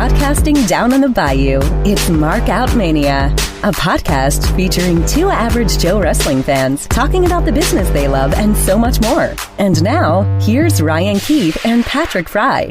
Broadcasting down in the bayou, it's Mark Out Mania, a podcast featuring two average Joe wrestling fans talking about the business they love and so much more. And now, here's Ryan Keith and Patrick Fry.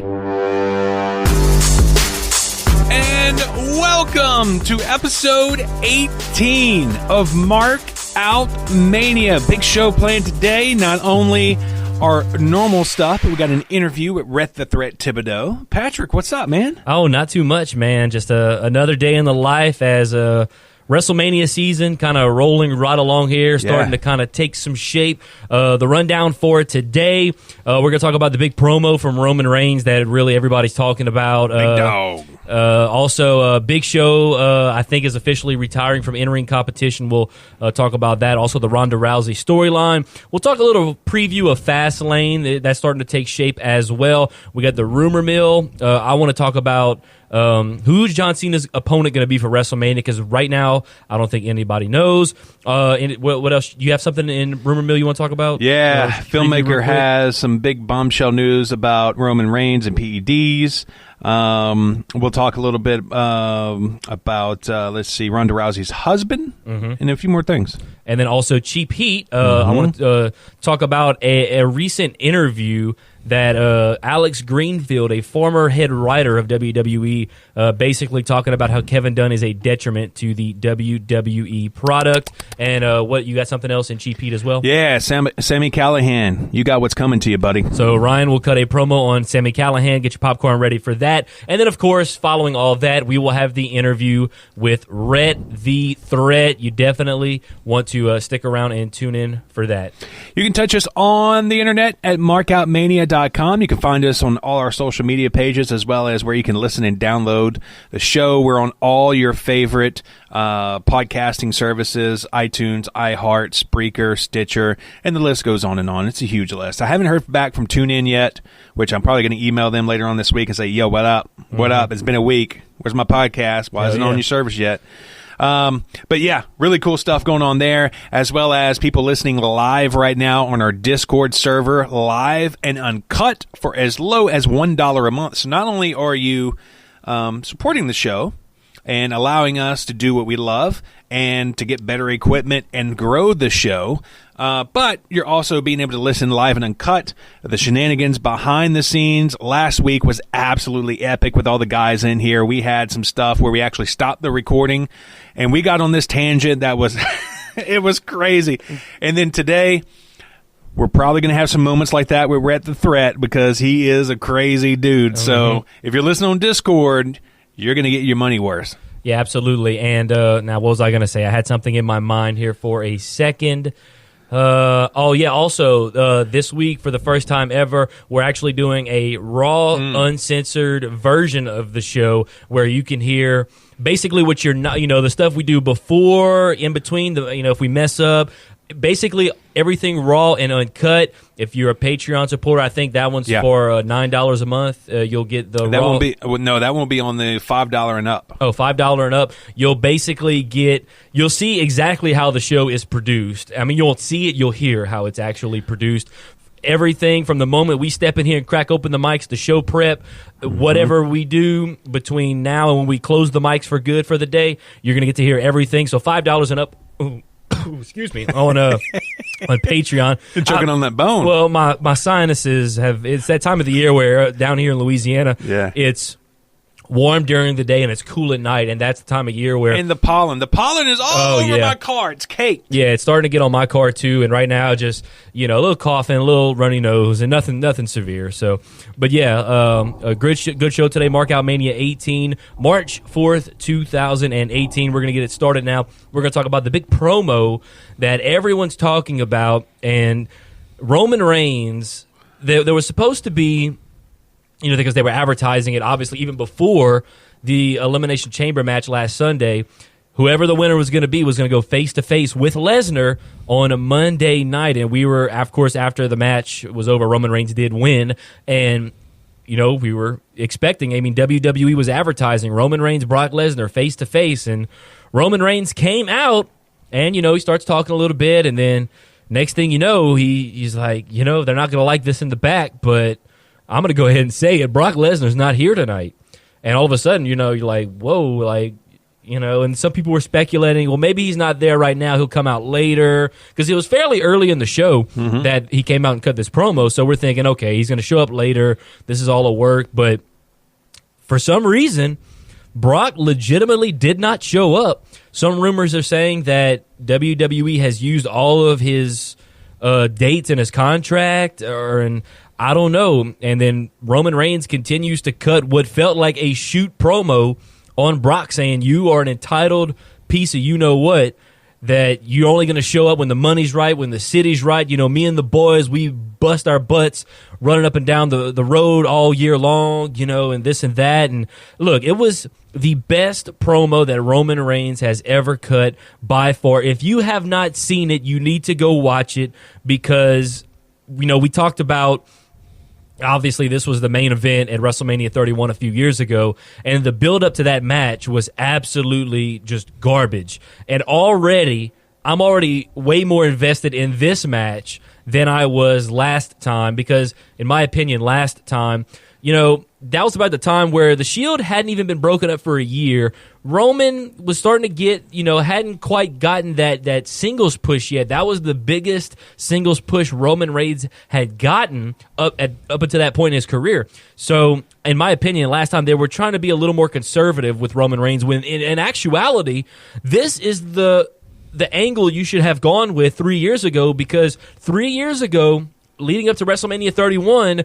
And welcome to episode 18 of Mark Out Mania. Big show planned today. Not only our normal stuff, but we got an interview with Rhett the Thrhett Thibodeaux. Patrick, what's up, man? Oh, not too much, man. Just another day in the life as WrestleMania season kind of rolling right along here, starting to kind of take some shape. The rundown for today, we're going to talk about the big promo from Roman Reigns that really everybody's talking about. Big dog. Also, Big Show, I think, is officially retiring from in-ring competition. We'll talk about that. Also, the Ronda Rousey storyline. We'll talk a little preview of Fastlane. That's starting to take shape as well. We got the rumor mill. I want to talk about who's John Cena's opponent going to be for WrestleMania, because right now I don't think anybody knows. What else? Do you have something in rumor mill you want to talk about? Yeah, filmmaker has some big bombshell news about Roman Reigns and PEDs. We'll talk a little bit about Ronda Rousey's husband and a few more things. And then also Cheap Heat. I want to talk about a recent interview that Alex Greenfield, a former head writer of WWE, basically talking about how Kevin Dunn is a detriment to the WWE product. And what, you got something else in Cheap Heat as well? Yeah, Sami Callihan. You got what's coming to you, buddy. So Ryan will cut a promo on Sami Callihan. Get your popcorn ready for that. And then, of course, following all of that, we will have the interview with Rhett the Thrhett. You definitely want to stick around and tune in for that. You can touch us on the internet at MarkOutMania.com. You can find us on all our social media pages, as well as where you can listen and download the show. We're on all your favorite podcasting services: iTunes, iHeart, Spreaker, Stitcher, and the list goes on and on. It's a huge list. I haven't heard back from TuneIn yet, which I'm probably going to email them later on this week and say, yo, what up? What up? It's been a week. Where's my podcast? Why isn't it on your service yet? But yeah, really cool stuff going on there, as well as people listening live right now on our Discord server, live and uncut for as low as $1 a month. So not only are you supporting the show and allowing us to do what we love and to get better equipment and grow the show, but you're also being able to listen live and uncut. The shenanigans behind the scenes last week was absolutely epic with all the guys in here. We had some stuff where we actually stopped the recording and we got on this tangent that was it was crazy. And then today we're probably going to have some moments like that with Rhett the Thrhett, because he is a crazy dude. So if you're listening on Discord, you're going to get your money worth. Yeah, absolutely. And now, what was I going to say? I had something in my mind here for a second. Also, this week, for the first time ever, we're actually doing a raw, uncensored version of the show where you can hear basically what you're not, the stuff we do before, in between, if we mess up. Basically, everything raw and uncut. If you're a Patreon supporter, I think that one's for $9 a month. You'll get the that raw. That won't be on the $5 and up. Oh, $5 and up. You'll basically you'll see exactly how the show is produced. I mean, you won't see it, you'll hear how it's actually produced. Everything from the moment we step in here and crack open the mics, the show prep, whatever we do between now and when we close the mics for good for the day, you're going to get to hear everything. So $5 and up. Excuse me, on Patreon. You're choking on that bone. Well, my sinuses it's that time of the year where down here in Louisiana, it's warm during the day and it's cool at night, and that's the time of year where... And the pollen is all over my car. It's caked. Yeah, it's starting to get on my car too, and right now just, a little coughing, a little runny nose, and nothing severe. So, but yeah, a good show today, Mark Out Mania 18, March 4th, 2018. We're going to get it started now. We're going to talk about the big promo that everyone's talking about, and Roman Reigns, there was supposed to be... because they were advertising it, obviously, even before the Elimination Chamber match last Sunday. Whoever the winner was going to go face-to-face with Lesnar on a Monday night. And we were, of course, after the match was over, Roman Reigns did win. And, we were expecting, WWE was advertising Roman Reigns, Brock Lesnar, face-to-face. And Roman Reigns came out, and, he starts talking a little bit. And then next thing you know, he's like, they're not going to like this in the back, but... I'm going to go ahead and say it. Brock Lesnar's not here tonight. And all of a sudden, you know, you're like, whoa, like, you know, and some people were speculating, well, maybe he's not there right now. He'll come out later. Because it was fairly early in the show that he came out and cut this promo. So we're thinking, okay, he's going to show up later. This is all a work. But for some reason, Brock legitimately did not show up. Some rumors are saying that WWE has used all of his dates in his contract, and I don't know. And then Roman Reigns continues to cut what felt like a shoot promo on Brock, saying you are an entitled piece of you-know-what, that you're only going to show up when the money's right, when the city's right. You know, me and the boys, we bust our butts running up and down the road all year long, you know, and this and that. And look, it was the best promo that Roman Reigns has ever cut by far. If you have not seen it, you need to go watch it because, you know, we talked about, obviously, this was the main event at WrestleMania 31 a few years ago, and the build-up to that match was absolutely just garbage. And I'm already way more invested in this match than I was last time because, in my opinion, last time, you know, that was about the time where the Shield hadn't even been broken up for a year. Roman was starting to get, you know, hadn't quite gotten that singles push yet. That was the biggest singles push Roman Reigns had gotten up until that point in his career. So, in my opinion, last time they were trying to be a little more conservative with Roman Reigns when, in actuality, this is the angle you should have gone with 3 years ago because 3 years ago, leading up to WrestleMania 31,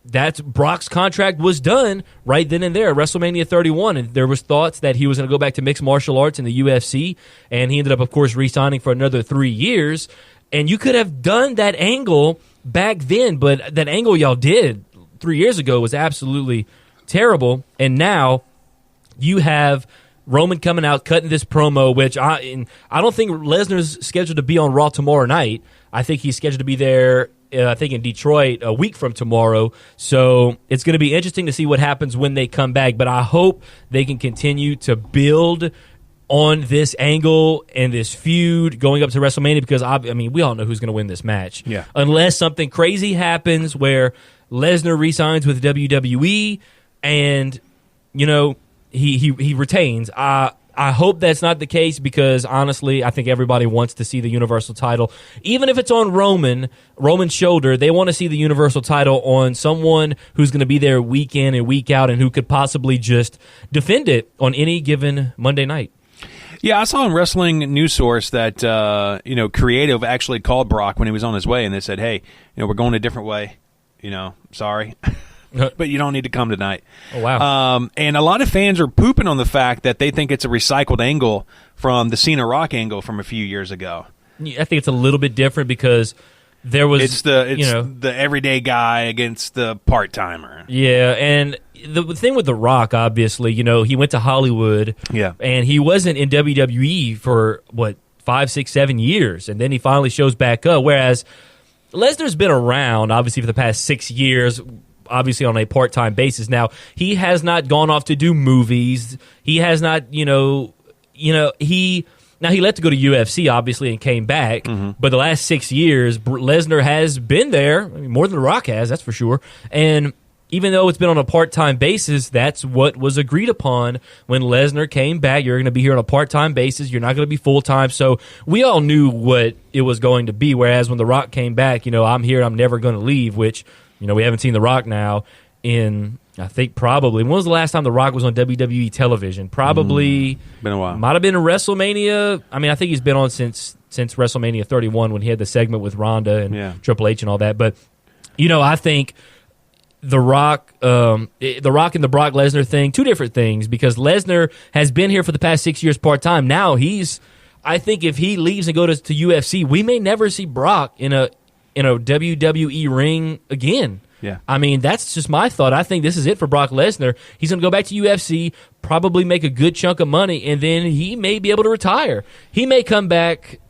that's Brock's contract was done right then and there at WrestleMania 31, and there was thoughts that he was going to go back to mixed martial arts in the UFC, and he ended up, of course, re-signing for another 3 years. And you could have done that angle back then, but that angle y'all did 3 years ago was absolutely terrible. And now you have Roman coming out, cutting this promo, which I don't think Lesnar's scheduled to be on Raw tomorrow night. I think he's scheduled to be there, I think, in Detroit a week from tomorrow. So it's going to be interesting to see what happens when they come back. But I hope they can continue to build on this angle and this feud going up to WrestleMania because, I mean, we all know who's going to win this match. Yeah. Unless something crazy happens where Lesnar re-signs with WWE and, you know, he retains. I hope that's not the case because, honestly, I think everybody wants to see the Universal title. Even if it's on Roman's shoulder, they want to see the Universal title on someone who's going to be there week in and week out and who could possibly just defend it on any given Monday night. Yeah, I saw on Wrestling News Source that, Creative actually called Brock when he was on his way, and they said, hey, we're going a different way. Sorry. But you don't need to come tonight. Oh, wow. And a lot of fans are pooping on the fact that they think it's a recycled angle from the Cena Rock angle from a few years ago. I think it's a little bit different because there was... It's the everyday guy against the part-timer. Yeah, and the thing with The Rock, obviously, he went to Hollywood. Yeah. And he wasn't in WWE for, 5, 6, 7 years. And then he finally shows back up. Whereas Lesnar's been around, obviously, for the past 6 years, obviously on a part-time basis. Now, he has not gone off to do movies. He has not, he left to go to UFC, obviously, and came back. Mm-hmm. But the last 6 years, Lesnar has been there, more than The Rock has, that's for sure. And even though it's been on a part-time basis, that's what was agreed upon when Lesnar came back. You're going to be here on a part-time basis. You're not going to be full-time. So we all knew what it was going to be. Whereas when The Rock came back, I'm here and I'm never going to leave, which... we haven't seen The Rock now in, I think, probably. When was the last time The Rock was on WWE television? Probably. Been a while. Might have been in WrestleMania. I mean, I think he's been on since WrestleMania 31 when he had the segment with Ronda and Triple H and all that. But, I think The Rock and the Brock Lesnar thing, two different things, because Lesnar has been here for the past 6 years part-time. Now I think if he leaves and goes to UFC, we may never see Brock in a WWE ring again. Yeah. I mean, that's just my thought. I think this is it for Brock Lesnar. He's going to go back to UFC, probably make a good chunk of money, and then he may be able to retire. He may come back,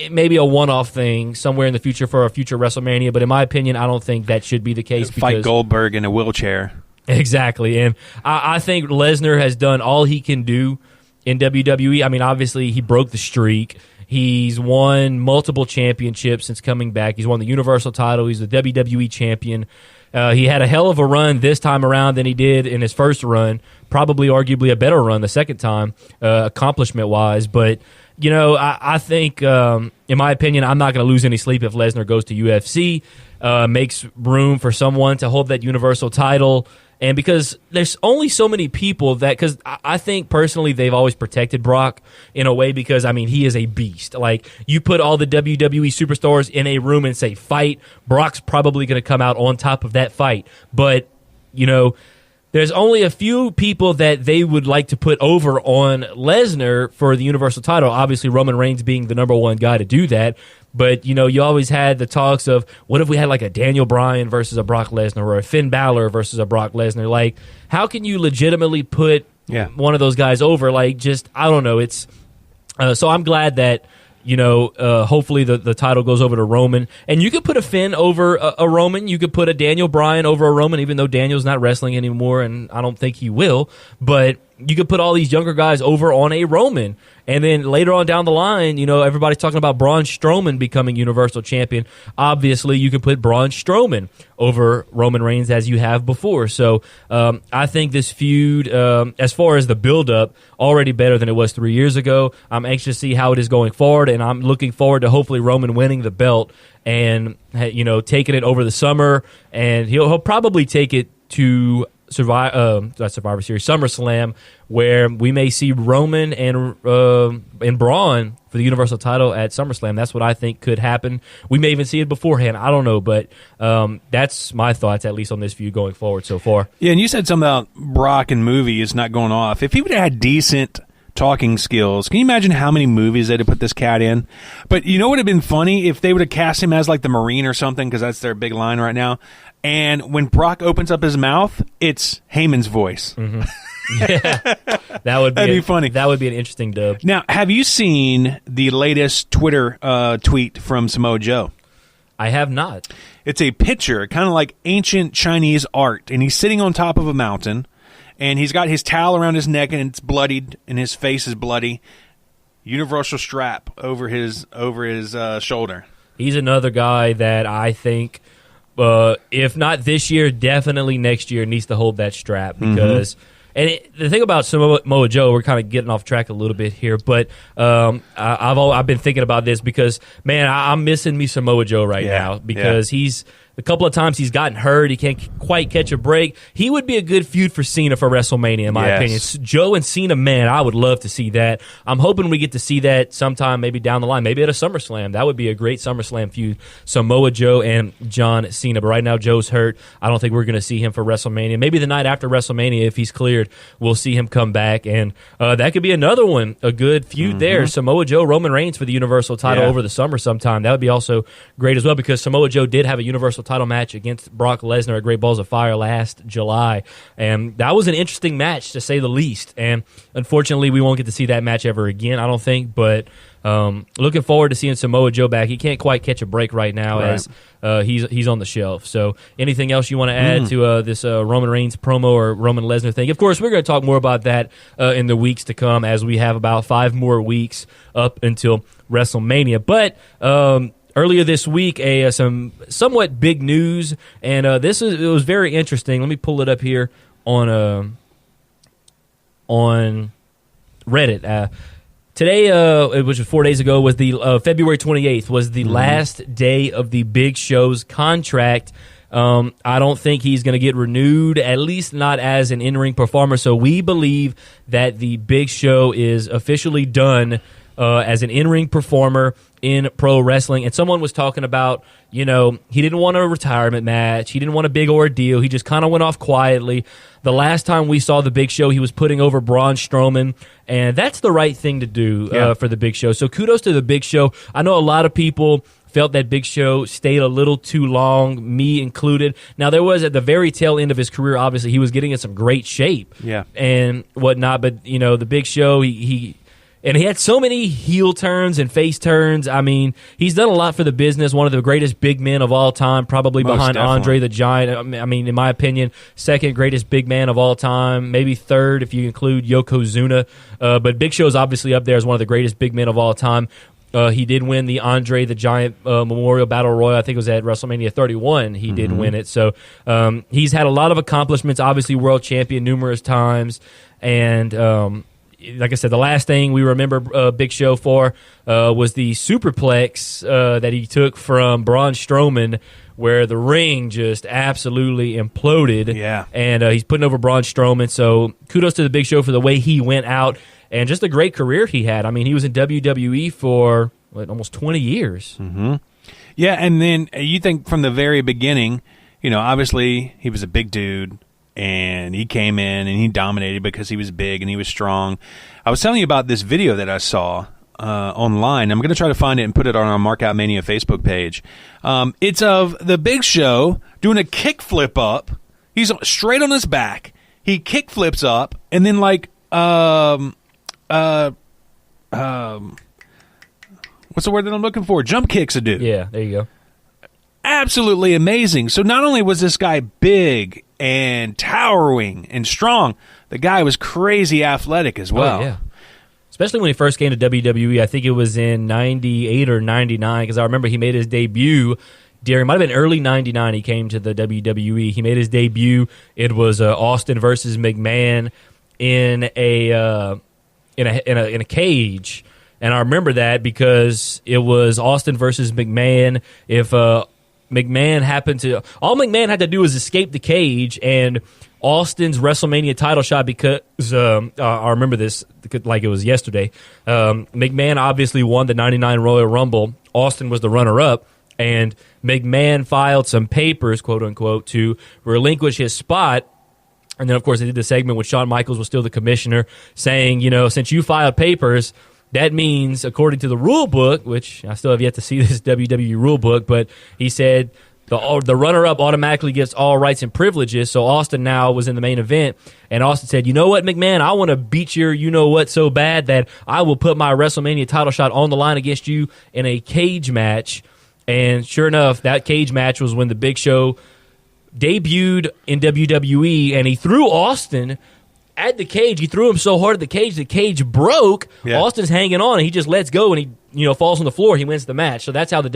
maybe a one-off thing somewhere in the future for a future WrestleMania, but in my opinion, I don't think that should be the case. Fight Goldberg in a wheelchair. Exactly, and I think Lesnar has done all he can do in WWE. I mean, obviously, he broke the streak. He's won multiple championships since coming back. He's won the Universal title. He's the WWE champion. He had a hell of a run this time around than he did in his first run. Probably arguably a better run the second time, accomplishment-wise. But, you know, I think, in my opinion, I'm not going to lose any sleep if Lesnar goes to UFC, makes room for someone to hold that Universal title. And because there's only so many people that, because I think personally they've always protected Brock in a way because, I mean, he is a beast. Like, you put all the WWE superstars in a room and say fight, Brock's probably going to come out on top of that fight. But, you know, there's only a few people that they would like to put over on Lesnar for the Universal title. Obviously, Roman Reigns being the number one guy to do that. But, you know, you always had the talks of, what if we had like a Daniel Bryan versus a Brock Lesnar or a Finn Balor versus a Brock Lesnar? Like, how can you legitimately put one of those guys over? Like, just, I don't know. It's so I'm glad that, you know, hopefully the title goes over to Roman. And you could put a Finn over a Roman. You could put a Daniel Bryan over a Roman, even though Daniel's not wrestling anymore, and I don't think he will. But you could put all these younger guys over on a Roman. And then later on down the line, you know, everybody's talking about Braun Strowman becoming Universal Champion. Obviously, you can put Braun Strowman over Roman Reigns as you have before. So I think this feud, as far as the build-up, already better than it was 3 years ago. I'm anxious to see how it is going forward, and I'm looking forward to hopefully Roman winning the belt and, you know, taking it over the summer. And he'll probably take it to Survivor Series, SummerSlam, where we may see Roman and Braun for the Universal title at SummerSlam. That's what I think could happen. We may even see it beforehand. I don't know, but that's my thoughts, at least on this feud going forward so far. Yeah, and you said something about Brock and movies not going off. If he would have had decent talking skills, can you imagine how many movies they'd have put this cat in? But you know what would have been funny? If they would have cast him as like the Marine or something, because that's their big line right now. And when Brock opens up his mouth, it's Heyman's voice. Mm-hmm. Yeah, that'd be funny. That would be an interesting dub. Now, have you seen the latest Twitter tweet from Samoa Joe? I have not. It's a picture, kind of like ancient Chinese art, and he's sitting on top of a mountain, and he's got his towel around his neck, and it's bloodied, and his face is bloody. Universal strap over his shoulder. He's another guy that I think, if not this year, definitely next year needs to hold that strap because. Mm-hmm. And the thing about Samoa Joe, we're kind of getting off track a little bit here, but I've been thinking about this because, man, I'm missing me Samoa Joe right now because he's a couple of times he's gotten hurt. He can't quite catch a break. He would be a good feud for Cena for WrestleMania, in my opinion. Joe and Cena, man, I would love to see that. I'm hoping we get to see that sometime maybe down the line, maybe at a SummerSlam. That would be a great SummerSlam feud, Samoa Joe and John Cena. But right now, Joe's hurt. I don't think we're going to see him for WrestleMania. Maybe the night after WrestleMania, if he's cleared, we'll see him come back. And that could be another one, a good feud there. Samoa Joe, Roman Reigns for the Universal title over the summer sometime. That would be also great as well because Samoa Joe did have a Universal title match against Brock Lesnar at Great Balls of Fire last July. And that was an interesting match, to say the least. And unfortunately, we won't get to see that match ever again, I don't think. But looking forward to seeing Samoa Joe back. He can't quite catch a break right now as he's on the shelf. So anything else you want to add to this Roman Reigns promo or Roman Lesnar thing? Of course, we're going to talk more about that in the weeks to come as we have about 5 more weeks up until WrestleMania. But earlier this week, some somewhat big news, and it was very interesting. Let me pull it up here on Reddit. Today, which was 4 days ago, was the February 28th, was the last day of the Big Show's contract. I don't think he's going to get renewed, at least not as an in-ring performer. So we believe that the Big Show is officially done as an in-ring performer in pro wrestling. And someone was talking about, you know, he didn't want a retirement match. He didn't want a big ordeal. He just kind of went off quietly. The last time we saw the Big Show, he was putting over Braun Strowman, and that's the right thing to do for the Big Show. So kudos to the Big Show. I know a lot of people felt that Big Show stayed a little too long, me included. Now, there was at the very tail end of his career, obviously, he was getting in some great shape and whatnot. But, you know, the Big Show, he had so many heel turns and face turns. I mean, he's done a lot for the business. One of the greatest big men of all time, probably behind Andre the Giant. I mean, in my opinion, second greatest big man of all time, maybe third if you include Yokozuna. But Big Show's obviously up there as one of the greatest big men of all time. He did win the Andre the Giant Memorial Battle Royal. I think it was at WrestleMania 31. He did win it. So he's had a lot of accomplishments, obviously world champion numerous times. And like I said, the last thing we remember Big Show for was the superplex that he took from Braun Strowman, where the ring just absolutely imploded. Yeah. And he's putting over Braun Strowman. So kudos to the Big Show for the way he went out. And just a great career he had. I mean, he was in WWE for almost 20 years. Mm-hmm. Yeah, and then you think from the very beginning, obviously he was a big dude, and he came in and he dominated because he was big and he was strong. I was telling you about this video that I saw online. I'm going to try to find it and put it on our Markout Mania Facebook page. It's of the Big Show doing a kick flip up. He's straight on his back. He kick flips up, and then what's the word that I'm looking for? Jump kicks a dude. Yeah, there you go. Absolutely amazing. So not only was this guy big and towering and strong, the guy was crazy athletic as well. Oh, yeah. Especially when he first came to WWE. I think it was in 98 or 99, because I remember he made his debut during, might have been early 99 he came to the WWE. He made his debut. It was Austin versus McMahon in a cage. And I remember that because it was Austin versus McMahon. If McMahon all McMahon had to do was escape the cage, and Austin's WrestleMania title shot, because I remember this like it was yesterday. McMahon obviously won the 99 Royal Rumble. Austin was the runner-up, and McMahon filed some papers, quote-unquote, to relinquish his spot. And then, of course, they did the segment when Shawn Michaels was still the commissioner, saying, since you filed papers, that means, according to the rule book, which I still have yet to see this WWE rule book, but he said the runner-up automatically gets all rights and privileges. So Austin now was in the main event, and Austin said, "You know what, McMahon? I want to beat your you-know-what so bad that I will put my WrestleMania title shot on the line against you in a cage match." And sure enough, that cage match was when the Big Show debuted in WWE, and he threw Austin at the cage. He threw him so hard at the cage broke. Yeah. Austin's hanging on, and he just lets go, and he falls on the floor. He wins the match. So that's how the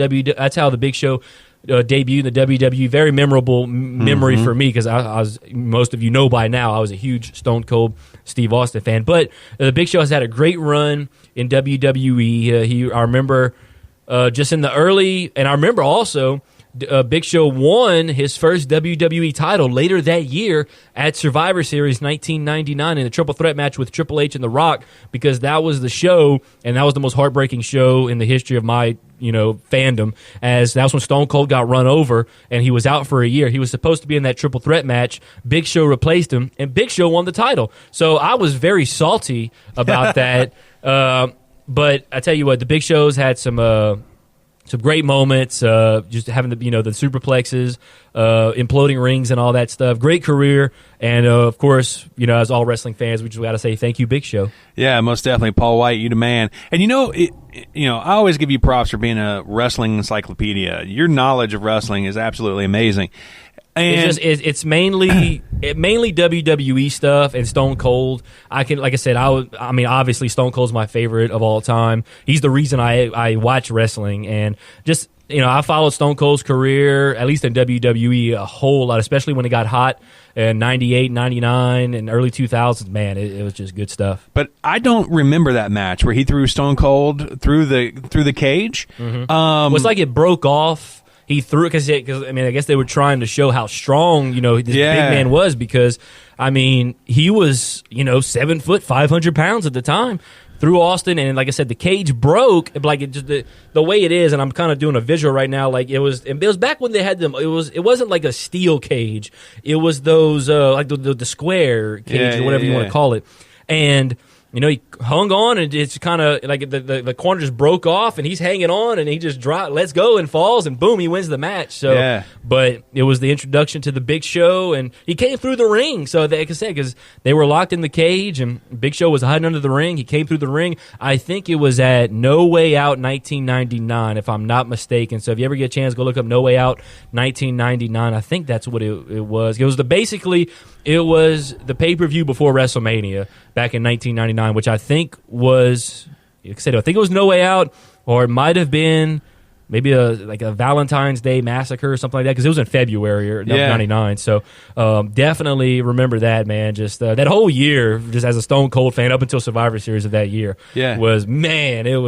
Big Show debuted in the WWE. Very memorable memory for me, because I was, most of you know by now, I was a huge Stone Cold Steve Austin fan. But the Big Show has had a great run in WWE. I remember just in the early, and I remember also Big Show won his first WWE title later that year at Survivor Series 1999 in a triple threat match with Triple H and The Rock, because that was the show, and that was the most heartbreaking show in the history of my fandom, as that was when Stone Cold got run over and he was out for a year. He was supposed to be in that triple threat match. Big Show replaced him, and Big Show won the title. So I was very salty about that. But I tell you what, the Big Show's had some great moments, just having the superplexes, imploding rings and all that stuff. Great career, and of course, as all wrestling fans, we just got to say thank you, Big Show. Yeah, most definitely, Paul White, you the man. And I always give you props for being a wrestling encyclopedia. Your knowledge of wrestling is absolutely amazing. And it's mainly WWE stuff and Stone Cold. Obviously Stone Cold's my favorite of all time. He's the reason I watch wrestling, and just I followed Stone Cold's career, at least in WWE, a whole lot, especially when it got hot in 98, 99, and early 2000s. Man, it was just good stuff. But I don't remember that match where he threw Stone Cold through the cage. Mm-hmm. It was like it broke off. He threw it because I guess they were trying to show how strong this big man was, because he was 7 foot 500 pounds at the time. Threw Austin, and like I said, the cage broke. Like it just the way it is, and I'm kind of doing a visual right now. Like it was back when they had them. It wasn't like a steel cage. It was those like the square cage or whatever you want to call it, and. He hung on, and it's kind of like the corner just broke off, and he's hanging on, and he just lets go and falls, and boom, he wins the match. So, but it was the introduction to the Big Show, and he came through the ring. So, like I said, because they were locked in the cage, and Big Show was hiding under the ring. He came through the ring. I think it was at No Way Out 1999, if I'm not mistaken. So, if you ever get a chance, go look up No Way Out 1999. I think that's what it was. It was it was the pay-per-view before WrestleMania back in 1999, which I think was, like I said, I think it was No Way Out, or it might have been maybe a Valentine's Day Massacre or something like that, because it was in February or 99. So definitely remember that, man. Just that whole year, just as a Stone Cold fan, up until Survivor Series of that year, was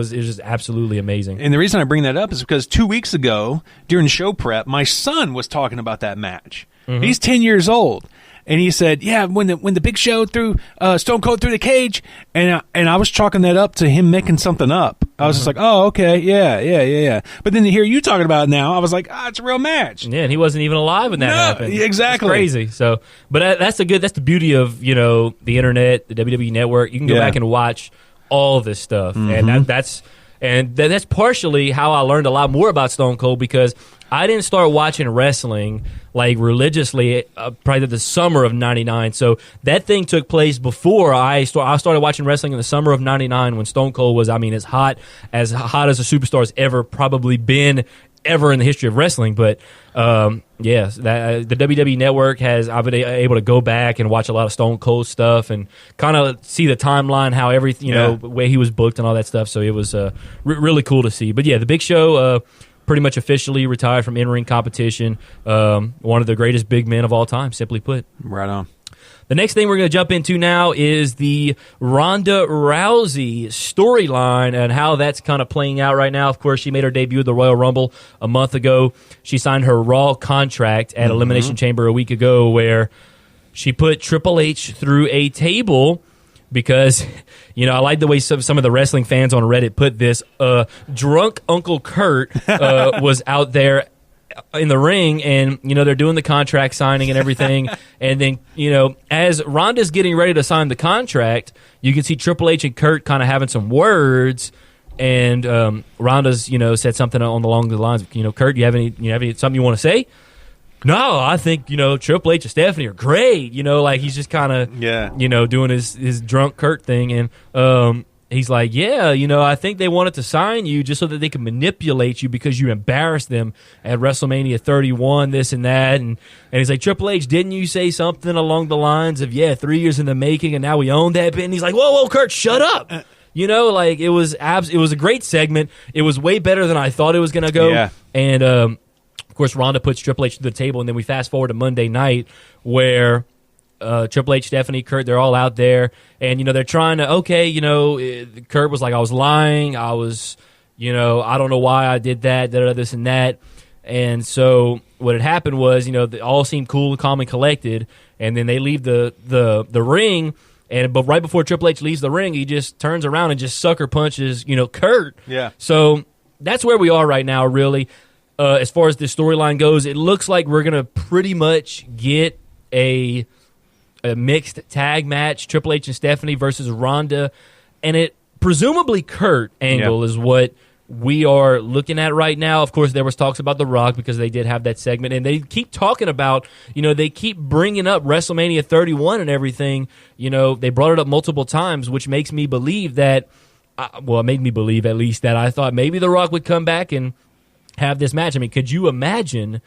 just absolutely amazing. And the reason I bring that up is because 2 weeks ago during show prep, my son was talking about that match. Mm-hmm. He's 10 years old. And he said, "Yeah, when the Big Show threw Stone Cold through the cage," and I was chalking that up to him making something up. I was just like, "Oh, okay, yeah." But then to hear you talking about it now, I was like, "Ah, it's a real match." Yeah, and he wasn't even alive when that happened. Exactly, it's crazy. So, but that's the beauty of the internet, the WWE Network. You can go back and watch all this stuff, and that's partially how I learned a lot more about Stone Cold, because I didn't start watching wrestling like religiously probably the summer of '99. So that thing took place before I started watching wrestling in the summer of '99, when Stone Cold was, as hot as a superstar has ever probably been ever in the history of wrestling. But the WWE Network I've been able to go back and watch a lot of Stone Cold stuff and kind of see the timeline, how everything, way he was booked and all that stuff. So it was really cool to see. But yeah, the Big Show pretty much officially retired from in-ring competition. One of the greatest big men of all time, simply put. Right on. The next thing we're going to jump into now is the Ronda Rousey storyline and how that's kind of playing out right now. Of course, she made her debut at the Royal Rumble a month ago. She signed her Raw contract at Elimination Chamber a week ago, where she put Triple H through a table because, I like the way some of the wrestling fans on Reddit put this. Drunk Uncle Kurt was out there in the ring, and they're doing the contract signing and everything, and then as Ronda's getting ready to sign the contract, you can see Triple H and Kurt kind of having some words, and Ronda's said something along the lines of, Kurt, you have any something you want to say? No, I think Triple H and Stephanie are great. Like he's just kind of doing his drunk Kurt thing, and he's like, I think they wanted to sign you just so that they could manipulate you because you embarrassed them at WrestleMania 31, this and that. And he's like, Triple H, didn't you say something along the lines of, 3 years in the making and now we own that bit? And he's like, whoa, Kurt, shut up. It was a great segment. It was way better than I thought it was going to go. Yeah. And, of course, Ronda puts Triple H to the table, and then we fast forward to Monday night where Triple H, Stephanie, Kurt, they're all out there, and they're trying to Kurt was like, I was lying, I was I don't know why I did that, this and that. And so what had happened was they all seemed cool, calm, and collected, and then they leave the ring, but right before Triple H leaves the ring, he just turns around and just sucker punches Kurt. Yeah. So that's where we are right now, really. As far as the storyline goes, it looks like we're going to pretty much get a mixed tag match, Triple H and Stephanie versus Ronda, and it presumably Kurt angle is what we are looking at right now. Of course, there was talks about The Rock because they did have that segment, and they keep talking about, they keep bringing up WrestleMania 31 and everything. They brought it up multiple times, which makes me believe that, it made me believe at least that I thought maybe The Rock would come back and have this match. I mean, could you imagine?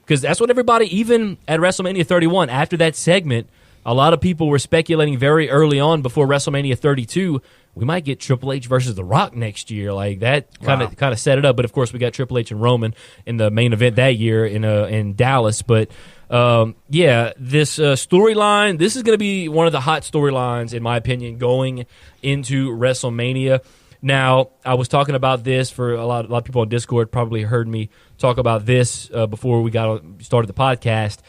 Because that's what everybody, even at WrestleMania 31, after that segment, a lot of people were speculating very early on before WrestleMania 32, we might get Triple H versus The Rock next year. Like that kind of set it up. But of course, we got Triple H and Roman in the main event that year in Dallas. But this storyline, this is going to be one of the hot storylines in my opinion going into WrestleMania. Now, I was talking about this for a lot of people on Discord probably heard me talk about this before we started the podcast.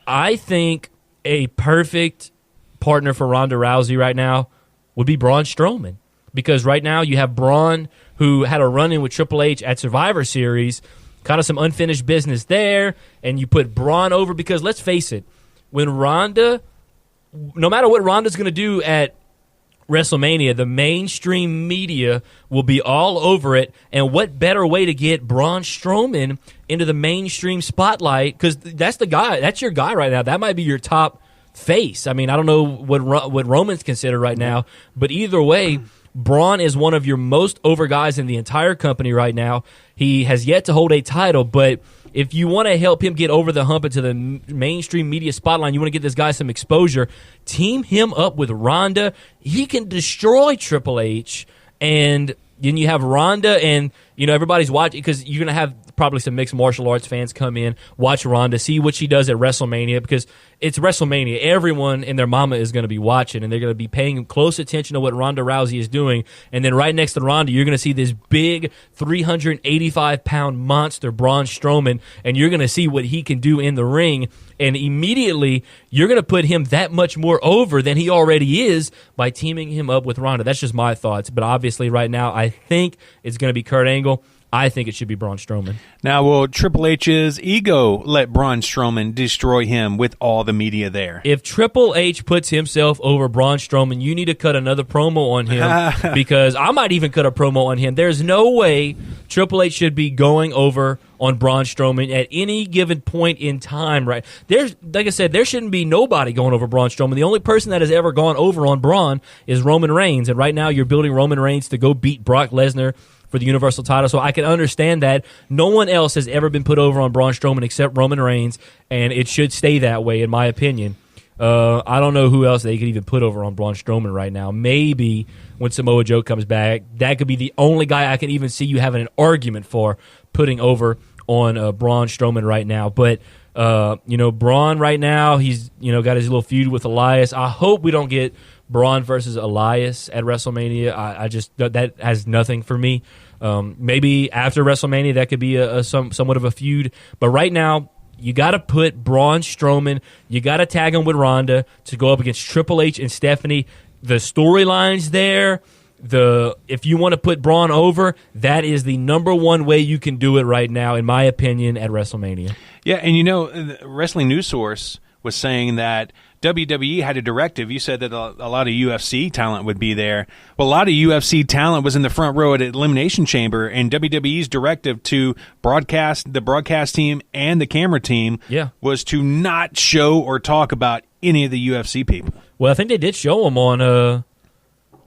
I think a perfect partner for Ronda Rousey right now would be Braun Strowman, because right now you have Braun, who had a run-in with Triple H at Survivor Series, kind of some unfinished business there, and you put Braun over because, let's face it, when Ronda, no matter what Ronda's going to do at WrestleMania, the mainstream media will be all over it, and what better way to get Braun Strowman into the mainstream spotlight, because that's the guy, that's your guy right now. That might be your top face. I mean, I don't know what Roman's considered right now, but either way, Braun is one of your most over guys in the entire company right now. He has yet to hold a title, but if you want to help him get over the hump into the mainstream media spotlight, you want to get this guy some exposure, team him up with Ronda. He can destroy Triple H, and then you have Ronda, and everybody's watching because you're gonna have probably some mixed martial arts fans come in, watch Ronda, see what she does at WrestleMania, because it's WrestleMania. Everyone and their mama is going to be watching, and they're going to be paying close attention to what Ronda Rousey is doing. And then right next to Ronda, you're going to see this big 385-pound monster, Braun Strowman, and you're going to see what he can do in the ring. And immediately, you're going to put him that much more over than he already is by teaming him up with Ronda. That's just my thoughts. But obviously, right now, I think it's going to be Kurt Angle. I think it should be Braun Strowman. Now, will Triple H's ego let Braun Strowman destroy him with all the media there? If Triple H puts himself over Braun Strowman, you need to cut another promo on him because I might even cut a promo on him. There's no way Triple H should be going over on Braun Strowman at any given point in time, right? Like I said, there shouldn't be nobody going over Braun Strowman. The only person that has ever gone over on Braun is Roman Reigns, and right now you're building Roman Reigns to go beat Brock Lesnar for the Universal title, so I can understand that. No one else has ever been put over on Braun Strowman except Roman Reigns, and it should stay that way, in my opinion. I don't know who else they could even put over on Braun Strowman right now. Maybe when Samoa Joe comes back, that could be the only guy I can even see you having an argument for putting over on Braun Strowman right now. But Braun right now, he's got his little feud with Elias. I hope we don't get Braun versus Elias at WrestleMania. I just that has nothing for me. Maybe after WrestleMania that could be somewhat of a feud. But right now, you got to put Braun Strowman. You got to tag him with Ronda to go up against Triple H and Stephanie. The storylines there. If you want to put Braun over, that is the number one way you can do it right now, in my opinion, at WrestleMania. Yeah, and Wrestling News Source was saying that WWE had a directive. You said that a lot of UFC talent would be there. Well, a lot of UFC talent was in the front row at Elimination Chamber, and WWE's directive to the broadcast team and the camera team was to not show or talk about any of the UFC people. Well, I think they did show them on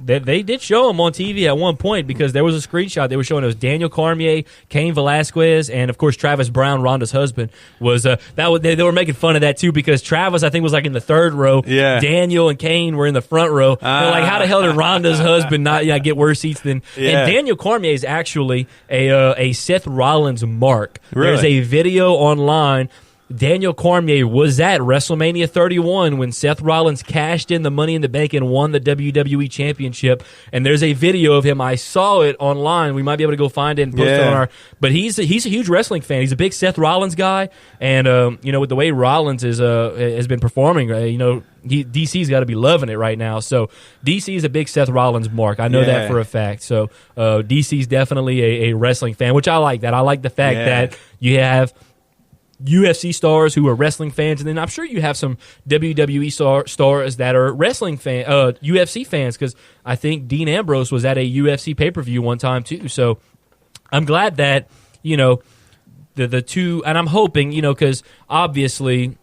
They did show him on TV at one point because there was a screenshot they were showing. It was Daniel Cormier, Cain Velasquez, and of course Travis Brown, Ronda's husband. They were making fun of that too because Travis, I think, was like in the third row. Yeah. Daniel and Cain were in the front row. They're like, how the hell did Ronda's husband not get worse seats than? Yeah. And Daniel Cormier is actually a Seth Rollins mark. Really? There's a video online. Daniel Cormier was at WrestleMania 31 when Seth Rollins cashed in the Money in the Bank and won the WWE Championship. And there's a video of him. I saw it online. We might be able to go find it and post it on our. But he's a huge wrestling fan. He's a big Seth Rollins guy. And with the way Rollins has been performing, DC's got to be loving it right now. So DC is a big Seth Rollins mark. I know that for a fact. So DC's definitely a wrestling fan, which I like that. I like the fact that you have UFC stars who are wrestling fans, and then I'm sure you have some WWE stars that are UFC fans, because I think Dean Ambrose was at a UFC pay-per-view one time too. So I'm glad that the two, and I'm hoping because obviously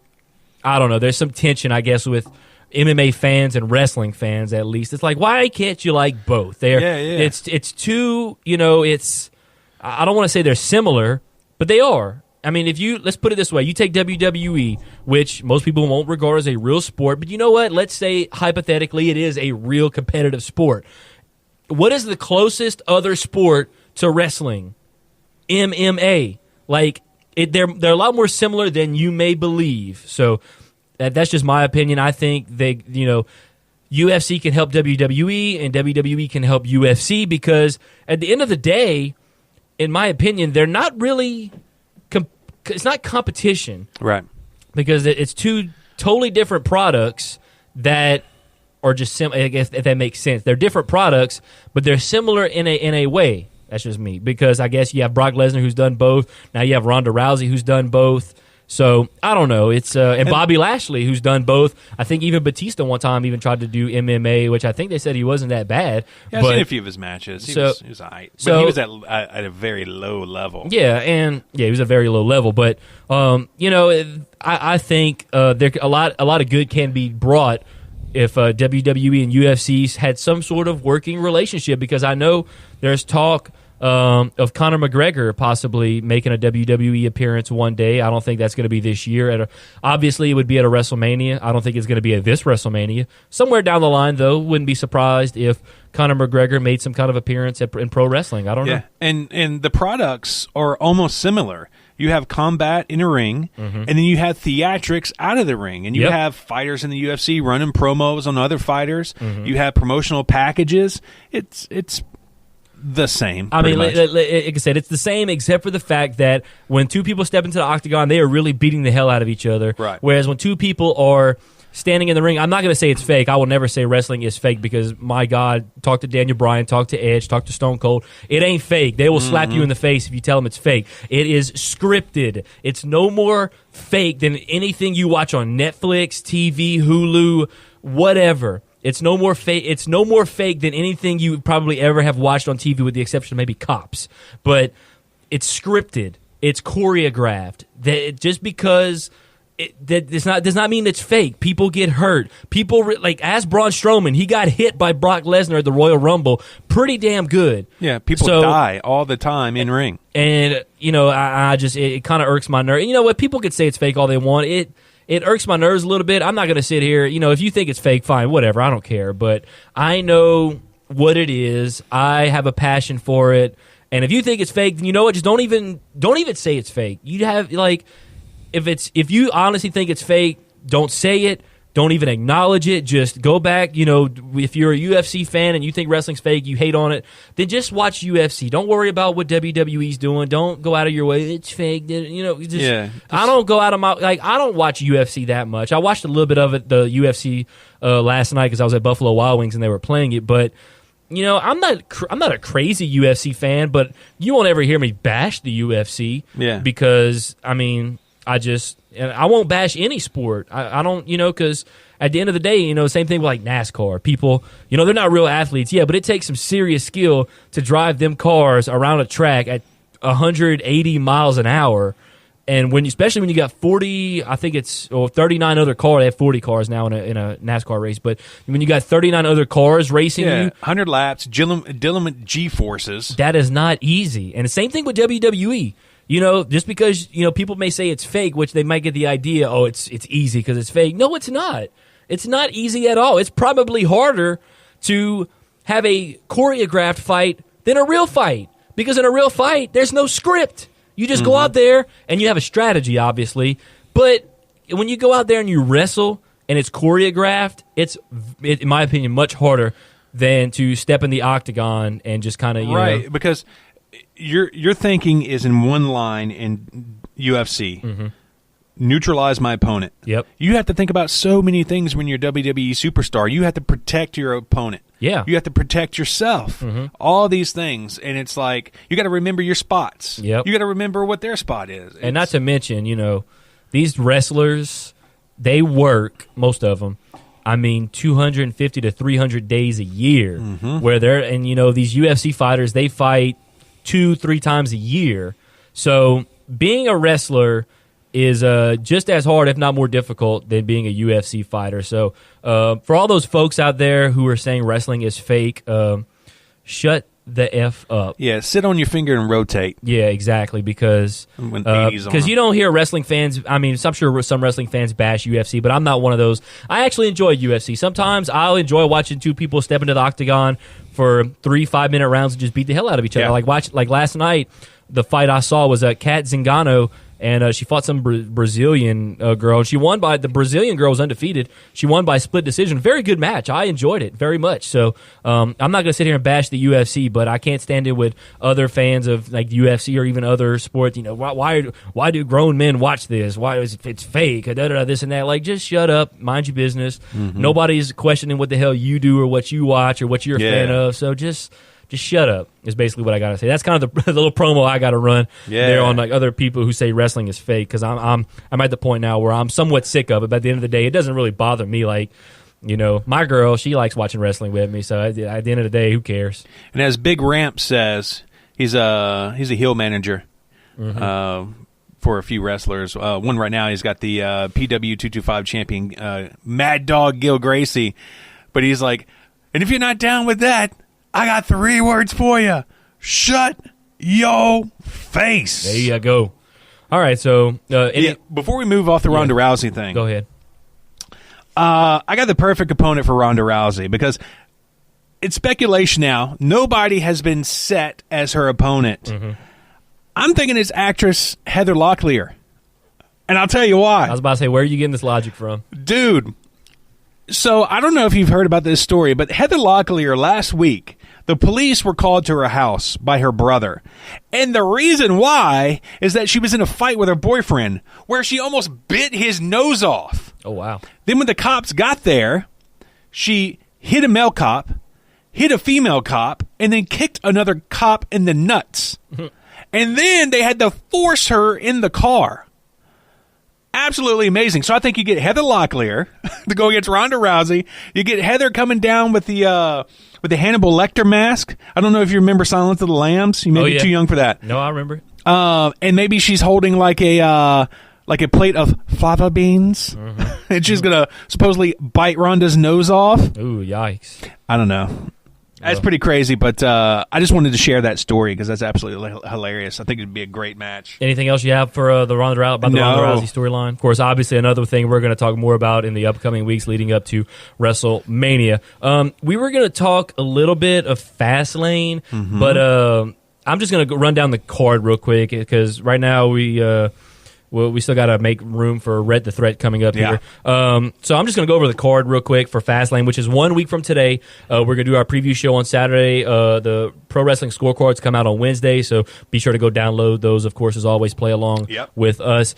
I don't know, there's some tension I guess with MMA fans and wrestling fans. At least it's like, why can't you like both? It's two, it's, I don't want to say they're similar, but they are. I mean, let's put it this way. You take WWE, which most people won't regard as a real sport, but you know what? Let's say, hypothetically, it is a real competitive sport. What is the closest other sport to wrestling? MMA. Like, they're a lot more similar than you may believe. So that's just my opinion. I think UFC can help WWE, and WWE can help UFC, because at the end of the day, in my opinion, they're not really... It's not competition, right? Because it's two totally different products that are just similar. I guess if that makes sense, they're different products, but they're similar in a way. That's just me, because I guess you have Brock Lesnar who's done both. Now you have Ronda Rousey who's done both. So I don't know. It's and Bobby Lashley who's done both. I think even Batista one time even tried to do MMA, which I think they said he wasn't that bad. Yeah, I've seen a few of his matches. He was all right. But he was at a very low level. Yeah, he was at a very low level. But I think there a lot of good can be brought if WWE and UFC had some sort of working relationship, because I know there's talk of Conor McGregor possibly making a WWE appearance one day. I don't think that's going to be this year. Obviously, it would be at a WrestleMania. I don't think it's going to be at this WrestleMania. Somewhere down the line, though, wouldn't be surprised if Conor McGregor made some kind of appearance in pro wrestling. I don't know. And the products are almost similar. You have combat in a ring, and then you have theatrics out of the ring, and you have fighters in the UFC running promos on other fighters. You have promotional packages. It's the same. I mean, like I said, it's the same except for the fact that when two people step into the octagon, they are really beating the hell out of each other. Right. Whereas when two people are standing in the ring, I'm not going to say it's fake. I will never say wrestling is fake because, my God, talk to Daniel Bryan, talk to Edge, talk to Stone Cold. It ain't fake. They will slap you in the face if you tell them it's fake. It is scripted. It's no more fake than anything you watch on Netflix, TV, Hulu, whatever. It's no more fake. It's no more fake than anything you probably ever have watched on TV, with the exception of maybe Cops. But it's scripted. It's choreographed. Just because that does not mean it's fake. People get hurt. People like, ask Braun Strowman. He got hit by Brock Lesnar at the Royal Rumble. Pretty damn good. Yeah, people die all the time in ring. And I just it kind of irks my nerve. You know what? People could say it's fake all they want. It irks my nerves a little bit. I'm not going to sit here. If you think it's fake, fine, whatever. I don't care. But I know what it is. I have a passion for it. And if you think it's fake, then you know what? Just don't even say it's fake. You have if you honestly think it's fake, don't say it. Don't even acknowledge it. Just go back. If you're a UFC fan and you think wrestling's fake, you hate on it, then just watch UFC. Don't worry about what WWE's doing. Don't go out of your way. It's fake. I don't go out of my I don't watch UFC that much. I watched a little bit of it, the UFC last night, because I was at Buffalo Wild Wings and they were playing it. But I'm not a crazy UFC fan, but you won't ever hear me bash the UFC. Yeah. Because I won't bash any sport. I don't, because at the end of the day, same thing with like NASCAR. People, they're not real athletes, but it takes some serious skill to drive them cars around a track at 180 miles an hour. And especially when you got 40, I think it's 39 other cars. They have 40 cars now in a NASCAR race. But when you got 39 other cars racing you, 100 laps, dealing with G-forces. That is not easy. And the same thing with WWE. Just because, people may say it's fake, which they might get the idea, it's easy because it's fake. No, it's not. It's not easy at all. It's probably harder to have a choreographed fight than a real fight. Because in a real fight, there's no script. You just go out there and you have a strategy, obviously. But when you go out there and you wrestle and it's choreographed, it's, in my opinion, much harder than to step in the octagon and just kind of, Right, because your thinking is in one line in UFC. Neutralize my opponent. Yep. You have to think about so many things when you're a WWE superstar. You have to protect your opponent. Yeah. You have to protect yourself. All these things. And it's like, you got to remember your spots. Yep. You got to remember what their spot is. And not to mention, these wrestlers, they work, most of them, 250 to 300 days a year. Where these UFC fighters, they fight 2-3 times a year. So being a wrestler is just as hard, if not more difficult, than being a UFC fighter. So for all those folks out there who are saying wrestling is fake, shut the F up. Yeah, sit on your finger and rotate. Yeah, exactly, because you don't hear wrestling fans. I'm sure some wrestling fans bash UFC, but I'm not one of those. I actually enjoy UFC. Sometimes I'll enjoy watching two people step into the octagon for 3 5-minute rounds and just beat the hell out of each other. Like last night, the fight I saw was Kat Zingano, and she fought some Brazilian girl. She won by, the Brazilian girl was undefeated. She won by split decision. Very good match. I enjoyed it very much. So I'm not going to sit here and bash the UFC, but I can't stand it with other fans of like the UFC or even other sports. Why do grown men watch this? Why is it's fake? This and that. Like, just shut up, mind your business. Nobody's questioning what the hell you do or what you watch or what you're a fan of. So just shut up is basically what I got to say. That's kind of the little promo I got to run there on like other people who say wrestling is fake, because I'm at the point now where I'm somewhat sick of it. But at the end of the day, it doesn't really bother me. Like, my girl, she likes watching wrestling with me. So at the end of the day, who cares? And as Big Ramp says, he's a heel manager for a few wrestlers. One right now, he's got the PW 225 champion, Mad Dog Gil Gracie. But he's like, and if you're not down with that, I got 3 words for you. Shut your face. There you go. All right, so before we move off the Ronda Rousey thing, go ahead. I got the perfect opponent for Ronda Rousey because it's speculation now. Nobody has been set as her opponent. Mm-hmm. I'm thinking it's actress Heather Locklear. And I'll tell you why. I was about to say, where are you getting this logic from? Dude, so I don't know if you've heard about this story, but Heather Locklear last week, the police were called to her house by her brother. And the reason why is that she was in a fight with her boyfriend where she almost bit his nose off. Oh, wow. Then when the cops got there, she hit a male cop, hit a female cop, and then kicked another cop in the nuts. And then they had to force her in the car. Absolutely amazing. So I think you get Heather Locklear to go against Ronda Rousey. You get Heather coming down with the Hannibal Lecter mask. I don't know if you remember Silence of the Lambs. You may be too young for that. No, I remember. And maybe she's holding like a plate of fava beans, and she's gonna supposedly bite Ronda's nose off. Ooh, yikes! I don't know. That's pretty crazy, but I just wanted to share that story because that's absolutely hilarious. I think it'd be a great match. Anything else you have for the Ronda Rousey storyline? Of course, obviously another thing we're going to talk more about in the upcoming weeks leading up to WrestleMania. We were going to talk a little bit of Fastlane, but I'm just going to run down the card real quick because right now we still got to make room for Rhett the Thrhett coming up here. So I'm just going to go over the card real quick for Fastlane, which is 1 week from today. We're going to do our preview show on Saturday. The Pro Wrestling Scorecards come out on Wednesday, so be sure to go download those. Of course, as always, play along with us.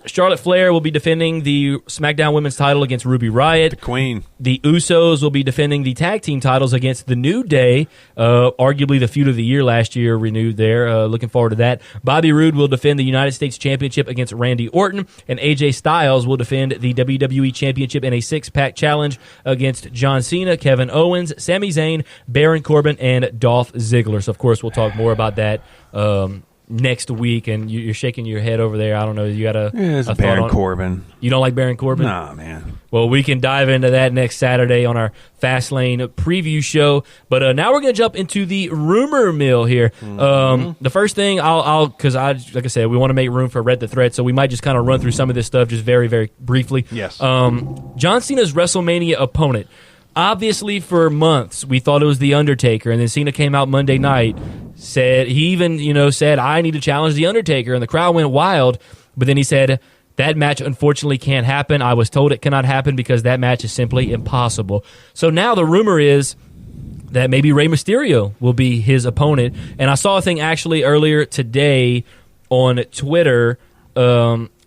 Charlotte Flair will be defending the SmackDown Women's title against Ruby Riott. The Queen. The Usos will be defending the tag team titles against The New Day. Arguably the feud of the year last year renewed there. Looking forward to that. Bobby Roode will defend the United States Championship against Randy Orton, and AJ Styles will defend the WWE Championship in a six-pack challenge against John Cena, Kevin Owens, Sami Zayn, Baron Corbin, and Dolph Ziggler. So, of course, we'll talk more about that next week, and you're shaking your head over there. I don't know. You got a Baron Corbin. You don't like Baron Corbin? Nah, man. Well, we can dive into that next Saturday on our Fastlane preview show. But now we're going to jump into the rumor mill here. The first thing because like I said, we want to make room for Rhett the Thrhett, so we might just kind of run through some of this stuff just very, very briefly. Yes. John Cena's WrestleMania opponent. Obviously, for months, we thought it was The Undertaker, and then Cena came out Monday night, said, I need to challenge The Undertaker, and the crowd went wild, but then he said, that match unfortunately can't happen. I was told it cannot happen because that match is simply impossible. So now the rumor is that maybe Rey Mysterio will be his opponent, and I saw a thing actually earlier today on Twitter.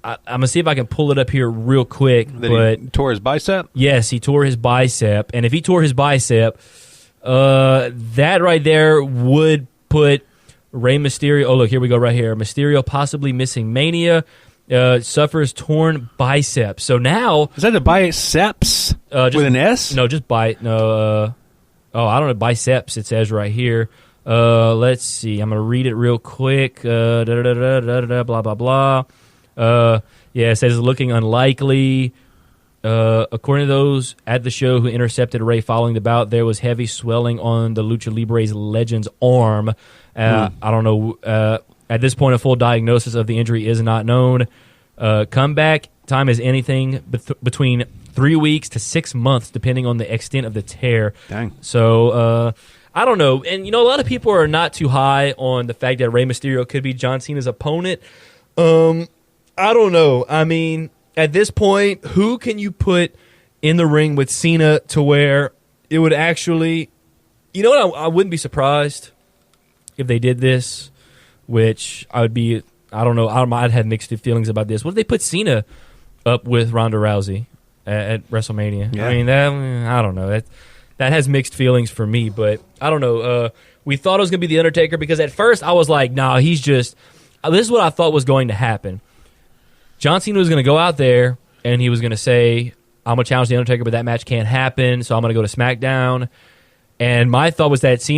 I'm going to see if I can pull it up here real quick. He tore his bicep? Yes, he tore his bicep. And if he tore his bicep, that right there would put Rey Mysterio... Oh, look, here we go right here. Mysterio possibly missing Mania, suffers torn bicep. So now... Is that a biceps with an S? No, just I don't know. Biceps, it says right here. Let's see. I'm going to read it real quick. Blah, blah, blah. It says it's looking unlikely. According to those at the show who intercepted Rey following the bout, there was heavy swelling on the Lucha Libre's legend's arm. I don't know. At this point, a full diagnosis of the injury is not known. Comeback time is anything between 3 weeks to 6 months, depending on the extent of the tear. Dang. So, I don't know. And, a lot of people are not too high on the fact that Rey Mysterio could be John Cena's opponent. I don't know. I mean, at this point, who can you put in the ring with Cena to where it would actually... You know what? I wouldn't be surprised if they did this, which I would be... I don't know. I'd have mixed feelings about this. What if they put Cena up with Ronda Rousey at WrestleMania? Yeah. I mean, I don't know. That has mixed feelings for me, but I don't know. We thought it was going to be The Undertaker because at first I was like, nah, he's just... This is what I thought was going to happen. John Cena was going to go out there, and he was going to say, I'm going to challenge The Undertaker, but that match can't happen, so I'm going to go to SmackDown. And my thought was that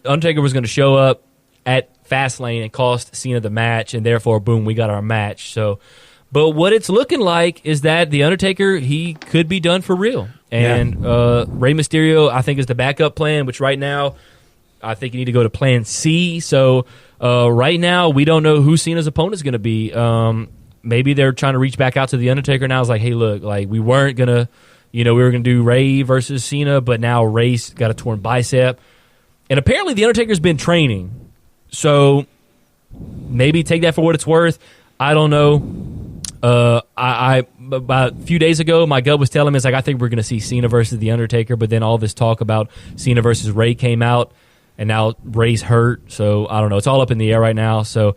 Undertaker was going to show up at Fastlane and cost Cena the match, and therefore, boom, we got our match. So, but what it's looking like is that The Undertaker, he could be done for real. And Rey Mysterio, I think, is the backup plan, which right now, I think you need to go to Plan C. So right now, we don't know who Cena's opponent is going to be. Maybe they're trying to reach back out to the Undertaker now. It's like, hey, look, like we weren't gonna, we were gonna do Ray versus Cena, but now Ray's got a torn bicep, and apparently the Undertaker's been training. So maybe take that for what it's worth. I don't know. I about a few days ago, my gut was telling me, it's like, I think we're going to see Cena versus The Undertaker, but then all this talk about Cena versus Ray came out, and now Ray's hurt, so I don't know. It's all up in the air right now. So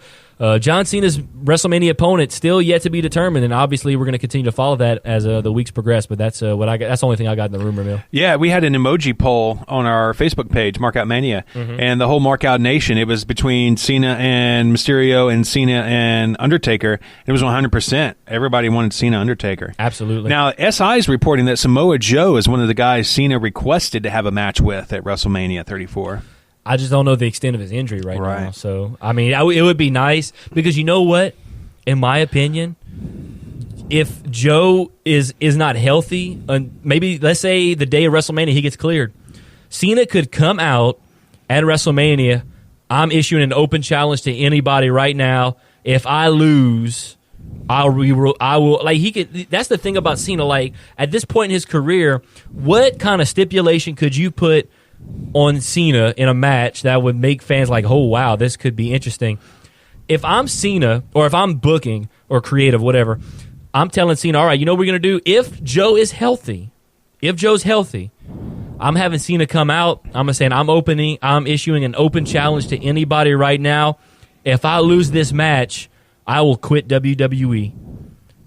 John Cena's WrestleMania opponent still yet to be determined, and obviously we're going to continue to follow that as the weeks progress. But that's what I got. That's the only thing I got in the rumor mill. Yeah, we had an emoji poll on our Facebook page, Markout Mania, and the whole Markout Nation. It was between Cena and Mysterio and Cena and Undertaker. It was 100%. Everybody wanted Cena Undertaker. Absolutely. Now SI is reporting that Samoa Joe is one of the guys Cena requested to have a match with at WrestleMania 34. I just don't know the extent of his injury right now. So, I mean, it would be nice because you know what? In my opinion, if Joe is not healthy, maybe let's say the day of WrestleMania he gets cleared, Cena could come out at WrestleMania. I'm issuing an open challenge to anybody right now. If I lose, I will. Like he could. That's the thing about Cena. Like at this point in his career, what kind of stipulation could you put on Cena in a match that would make fans like, oh, wow, this could be interesting? If I'm Cena, or if I'm booking or creative, whatever, I'm telling Cena, all right, you know what we're going to do? If Joe is healthy, I'm having Cena come out. I'm saying I'm issuing an open challenge to anybody right now. If I lose this match, I will quit WWE.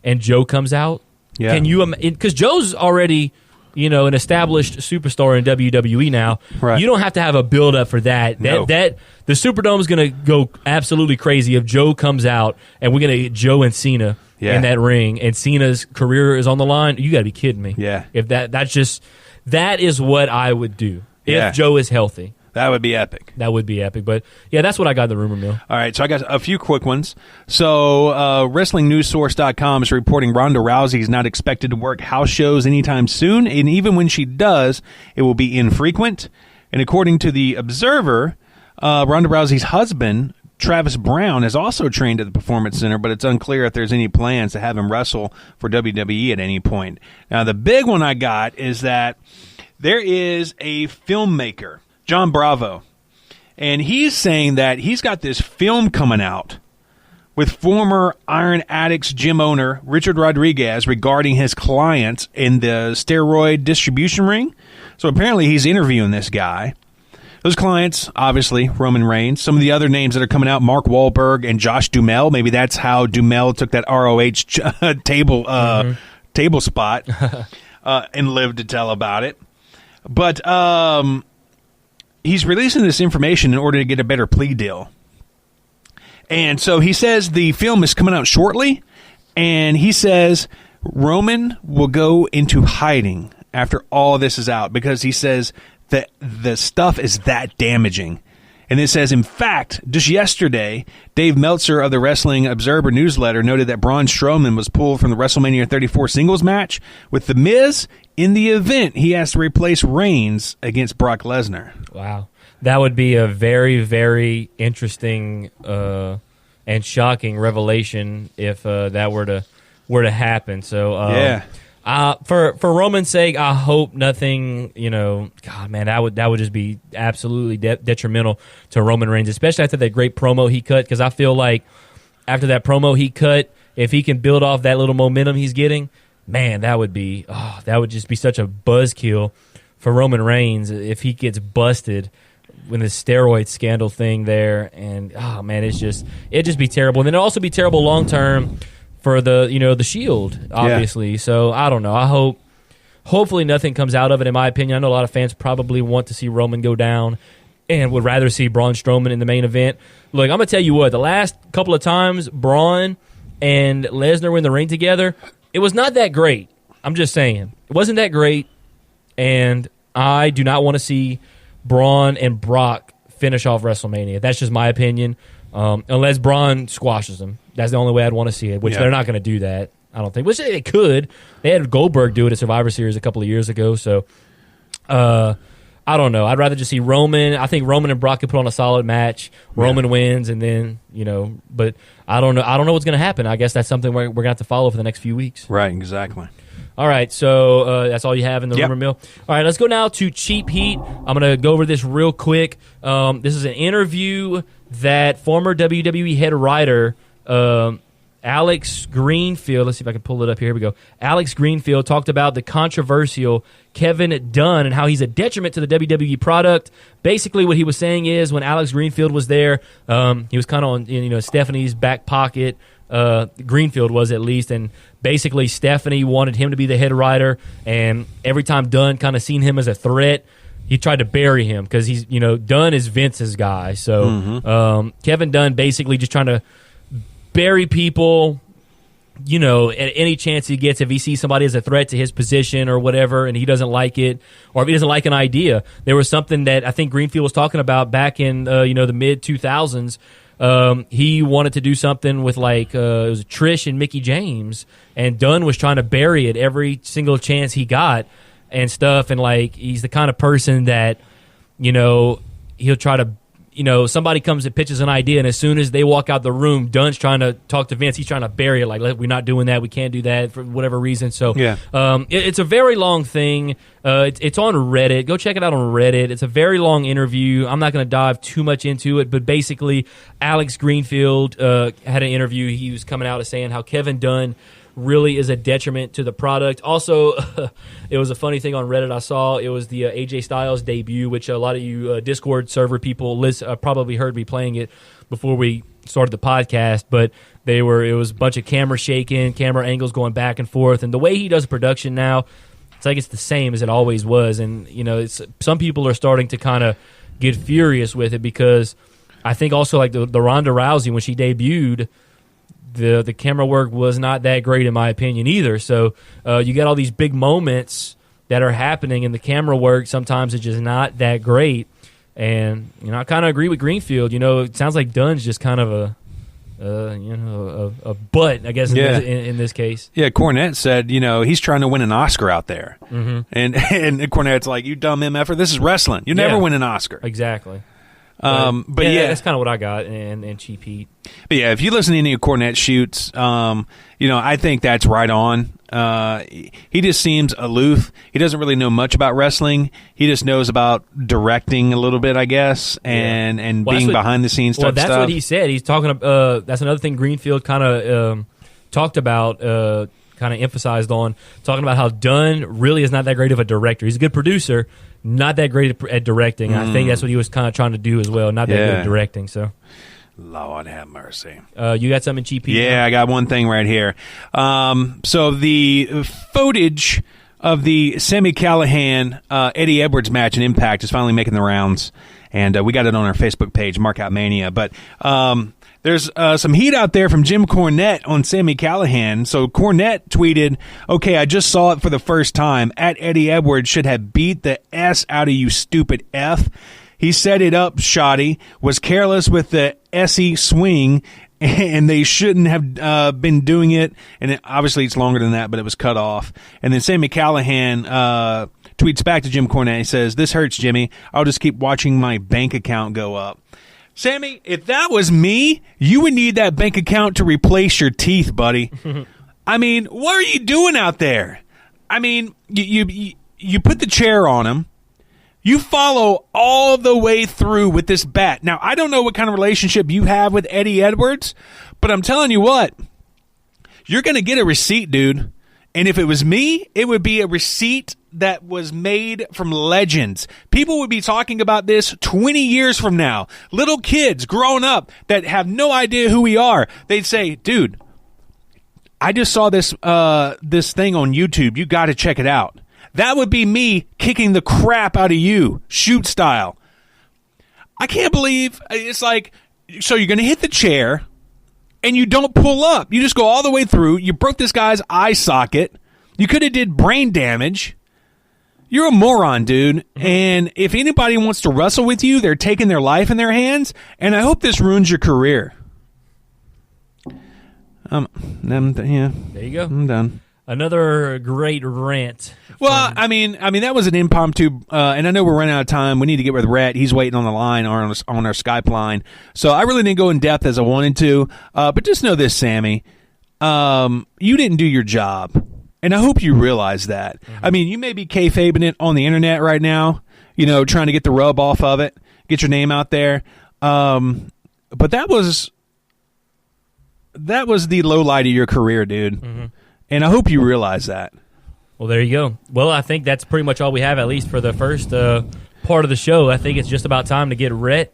And Joe comes out. Yeah. Can you? Because Joe's already, an established superstar in WWE now. Right. You don't have to have a build up for that. No. That the Superdome is going to go absolutely crazy if Joe comes out and we're going to get Joe and Cena in that ring, and Cena's career is on the line. You got to be kidding me. Yeah. If that is what I would do if Joe is healthy. That would be epic. That would be epic. But, yeah, that's what I got in the rumor mill. All right, so I got a few quick ones. So WrestlingNewsSource.com is reporting Ronda Rousey is not expected to work house shows anytime soon, and even when she does, it will be infrequent. And according to The Observer, Ronda Rousey's husband, Travis Brown, is also trained at the Performance Center, but it's unclear if there's any plans to have him wrestle for WWE at any point. Now, the big one I got is that there is a filmmaker, John Bravo, and he's saying that he's got this film coming out with former Iron Addicts gym owner Richard Rodriguez regarding his clients in the steroid distribution ring. So apparently he's interviewing this guy. Those clients, obviously, Roman Reigns. Some of the other names that are coming out, Mark Wahlberg and Josh Duhamel. Maybe that's how Duhamel took that ROH table spot and lived to tell about it. But he's releasing this information in order to get a better plea deal. And so he says the film is coming out shortly, and he says Roman will go into hiding after all this is out because he says that the stuff is that damaging. And it says, in fact, just yesterday, Dave Meltzer of the Wrestling Observer newsletter noted that Braun Strowman was pulled from the WrestleMania 34 singles match with The Miz. In the event, he has to replace Reigns against Brock Lesnar. Wow. That would be a very, very interesting and shocking revelation if that were to happen. So for Roman's sake, I hope nothing. God, man, that would just be absolutely detrimental to Roman Reigns, especially after that great promo he cut. Because I feel like after that promo he cut, if he can build off that little momentum he's getting, man, that would just be such a buzzkill for Roman Reigns if he gets busted with the steroid scandal thing there. And it'd just be terrible. And then it'd also be terrible long term for the Shield, obviously. Yeah. So I don't know. Hopefully nothing comes out of it, in my opinion. I know a lot of fans probably want to see Roman go down and would rather see Braun Strowman in the main event. Look, I'm going to tell you what, the last couple of times Braun and Lesnar were in the ring together, it was not that great. I'm just saying. It wasn't that great, and I do not want to see Braun and Brock finish off WrestleMania. That's just my opinion. Unless Braun squashes them. That's the only way I'd want to see it, which they're not going to do that, I don't think. Which they could. They had Goldberg do it at Survivor Series a couple of years ago. So I don't know. I'd rather just see Roman. I think Roman and Brock could put on a solid match. Roman wins, and then, but I don't know. I don't know what's going to happen. I guess that's something we're going to have to follow for the next few weeks. Right, exactly. All right, so that's all you have in the rumor mill. All right, let's go now to Cheap Heat. I'm going to go over this real quick. This is an interview that former WWE head writer Alex Greenfield, let's see if I can pull it up here. Here we go. Alex Greenfield talked about the controversial Kevin Dunn and how he's a detriment to the WWE product. Basically, what he was saying is when Alex Greenfield was there, he was kind of on Stephanie's back pocket. Greenfield was, at least, and basically Stephanie wanted him to be the head writer, and every time Dunn kind of seen him as a threat, he tried to bury him because he's, Dunn is Vince's guy. So Kevin Dunn basically just trying to bury people, at any chance he gets. If he sees somebody as a threat to his position or whatever, and he doesn't like it, or if he doesn't like an idea. There was something that I think Greenfield was talking about back in the mid 2000s. He wanted to do something with it was Trish and Mickie James, and Dunn was trying to bury it every single chance he got and stuff. And he's the kind of person that he'll try to. Somebody comes and pitches an idea, and as soon as they walk out the room, Dunn's trying to talk to Vince. He's trying to bury it, we're not doing that. We can't do that for whatever reason. So it's a very long thing. It's on Reddit. Go check it out on Reddit. It's a very long interview. I'm not going to dive too much into it, but basically Alex Greenfield had an interview. He was coming out and saying how Kevin Dunn really is a detriment to the product. Also, it was a funny thing on Reddit I saw. It was the AJ Styles debut, which a lot of you Discord server people probably heard me playing it before we started the podcast, but it was a bunch of camera shaking, camera angles going back and forth, and the way he does production now, it's the same as it always was. And some people are starting to kind of get furious with it, because I think also the Ronda Rousey, when she debuted, the camera work was not that great in my opinion either. So you get all these big moments that are happening, and the camera work sometimes is just not that great. And I kind of agree with Greenfield. It sounds like Dunn's just kind of a butt, I guess, in this case. Yeah, Cornette said, he's trying to win an Oscar out there. Mm-hmm. And Cornette's like, you dumb MFer, this is wrestling. You never win an Oscar. Exactly. But that's kind of what I got and Cheap Heat. But if you listen to any of Cornette shoots, I think that's right on. He just seems aloof. He doesn't really know much about wrestling. He just knows about directing a little bit, I guess, and being behind the scenes type stuff. That's what he said. He's talking about. That's another thing Greenfield kind of talked about. Kind of emphasized on, talking about how Dunn really is not that great of a director. He's a good producer, not that great at directing. I think that's what he was kind of trying to do as well, not that good at directing. So, Lord have mercy. You got something cheap? Yeah, I got one thing right here. So the footage of the Sami Callihan Eddie Edwards match in Impact is finally making the rounds, and we got it on our Facebook page, MarkOutMania. But there's some heat out there from Jim Cornette on Sami Callihan. So Cornette tweeted, "Okay, I just saw it for the first time. At Eddie Edwards should have beat the S out of you, stupid F. He set it up, shoddy, was careless with the SE swing, and they shouldn't have been doing it." And obviously it's longer than that, but it was cut off. And then Sami Callihan tweets back to Jim Cornette. He says, "This hurts, Jimmy. I'll just keep watching my bank account go up." Sammy, if that was me, you would need that bank account to replace your teeth, buddy. I mean, what are you doing out there? I mean, you put the chair on him. You follow all the way through with this bat. Now, I don't know what kind of relationship you have with Eddie Edwards, but I'm telling you what, you're going to get a receipt, dude. And if it was me, it would be a receipt that was made from legends. People would be talking about this 20 years from now. Little kids growing up that have no idea who we are. They'd say, dude, I just saw this thing on YouTube. You got to check it out. That would be me kicking the crap out of you, shoot style. I can't believe it's like, so you're going to hit the chair and you don't pull up. You just go all the way through. You broke this guy's eye socket. You could have did brain damage. You're a moron, dude. And if anybody wants to wrestle with you, they're taking their life in their hands. And I hope this ruins your career. There you go. I'm done. Another great rant. Well, I mean, that was an impromptu, and I know we're running out of time. We need to get with Rhett. He's waiting on the line or on our Skype line. So I really didn't go in depth as I wanted to. But just know this, Sami. You didn't do your job, and I hope you realize that. Mm-hmm. I mean, you may be kayfabing it on the internet right now, trying to get the rub off of it, get your name out there. But that was the low light of your career, dude. Mm-hmm. And I hope you realize that. Well, there you go. Well, I think that's pretty much all we have, at least for the first part of the show. I think it's just about time to get Rhett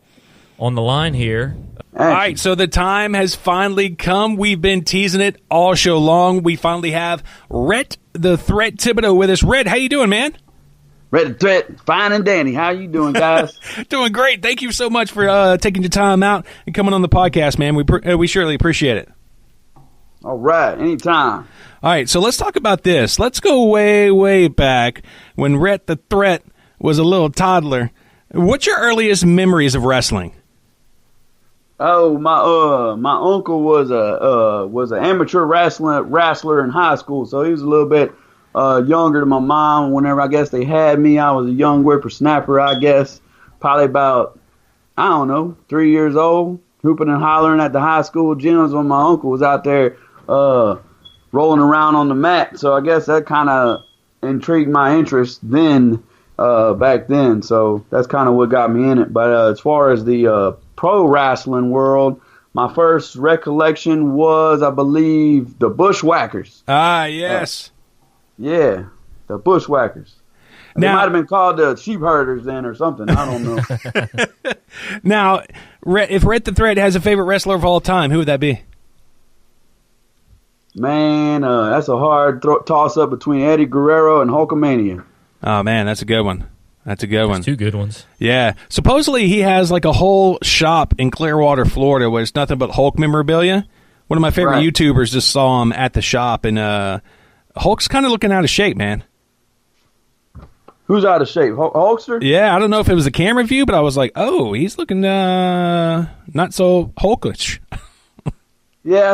on the line here. All right, so the time has finally come. We've been teasing it all show long. We finally have Rhett the Thrhett Thibodeaux with us. Rhett, how you doing, man? Rhett the Thrhett, fine and dandy. How you doing, guys? Doing great. Thank you so much for taking your time out and coming on the podcast, man. We surely appreciate it. All right, anytime. All right, so let's talk about this. Let's go way, way back when Rhett the Thrhett was a little toddler. What's your earliest memories of wrestling? Oh, my uncle was an amateur wrestler in high school, so he was a little bit younger than my mom. Whenever I guess they had me, I was a young whippersnapper, I guess, probably about, 3 years old, hooping and hollering at the high school gyms when my uncle was out there rolling around on the mat. So I guess that kind of intrigued my interest then, back then. So that's kind of what got me in it. But as far as the pro wrestling world, my first recollection was, I believe, the Bushwhackers. Ah, yes. Yeah, the Bushwhackers. They might have been called the Sheep Herders then or something. I don't know. Now, if Rhett the Thrhett has a favorite wrestler of all time, who would that be? Man, that's a hard toss-up between Eddie Guerrero and Hulkamania. Oh, man, that's a good one. That's two good ones. Yeah. Supposedly he has like a whole shop in Clearwater, Florida, where it's nothing but Hulk memorabilia. One of my favorite YouTubers just saw him at the shop, and Hulk's kind of looking out of shape, man. Who's out of shape? Hulkster? Yeah, I don't know if it was a camera view, but I was like, oh, he's looking not so Hulkish. Yeah, I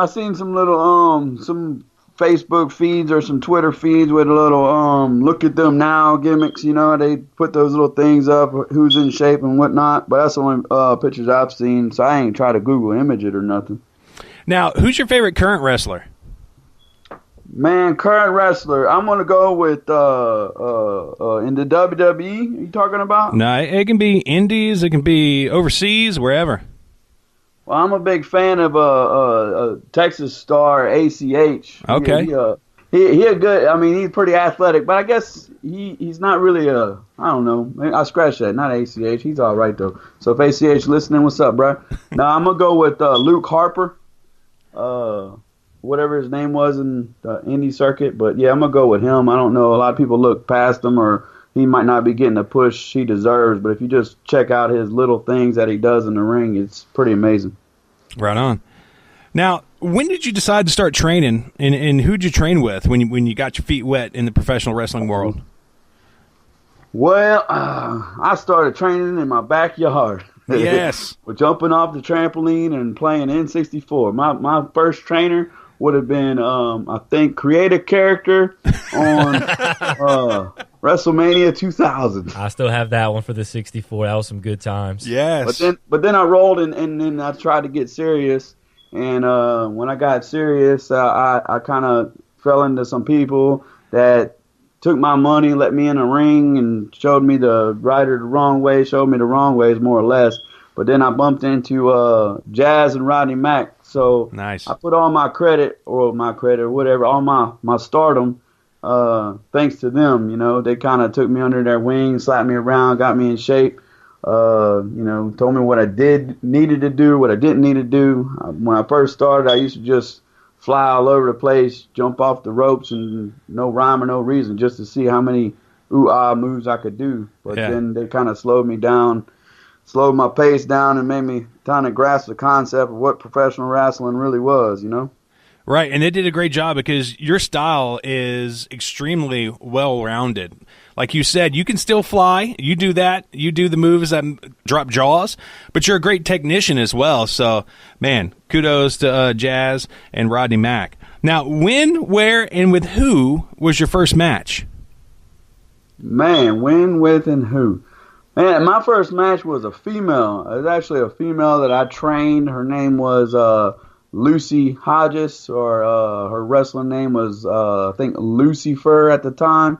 seen some little some Facebook feeds or some Twitter feeds with a little look at them now gimmicks. They put those little things up, who's in shape and whatnot. But that's the only pictures I've seen, so I ain't try to Google image it or nothing. Now, who's your favorite current wrestler? Man, current wrestler, I'm gonna go with in the WWE. Are you talking about? No, it can be indies, it can be overseas, wherever. Well, I'm a big fan of Texas star ACH. Okay. He a good. I mean, he's pretty athletic, but I guess he's not really I don't know. I scratched that. Not ACH. He's all right though. So if ACH listening, what's up, bro? No, I'm gonna go with Luke Harper. Whatever his name was in the indie circuit, but yeah, I'm gonna go with him. I don't know. A lot of people look past him, or he might not be getting the push he deserves. But if you just check out his little things that he does in the ring, it's pretty amazing. Right on. Now, when did you decide to start training, and who'd you train with when you got your feet wet in the professional wrestling world? Well, I started training in my backyard. Yes. With jumping off the trampoline and playing N64. My first trainer would have been, I think, create a character on WrestleMania 2000. I still have that one for the 64. That was some good times. Yes. But then I rolled and then I tried to get serious. And when I got serious, I kind of fell into some people that took my money, let me in the ring, and showed me the right or the wrong way, showed me the wrong ways, more or less. But then I bumped into Jazz and Rodney Mack. So nice. I put all my credit, or whatever, all my stardom, thanks to them. They kind of took me under their wing, slapped me around, got me in shape, told me what I needed to do, what I didn't need to do. When I first started, I used to just fly all over the place, jump off the ropes, and no rhyme or no reason, just to see how many ooh-ah moves I could do. But then they kind of slowed me down, slowed my pace down, and made me kind of grasp the concept of what professional wrestling really was, Right, and they did a great job because your style is extremely well-rounded. Like you said, you can still fly. You do that. You do the moves that drop jaws, but you're a great technician as well. So, man, kudos to Jazz and Rodney Mack. Now, when, where, and with who was your first match? Man, when, with, and who? Man, my first match was a female. It was actually a female that I trained. Her name was Lucy Hodges, or her wrestling name was, I think, Lucifer at the time.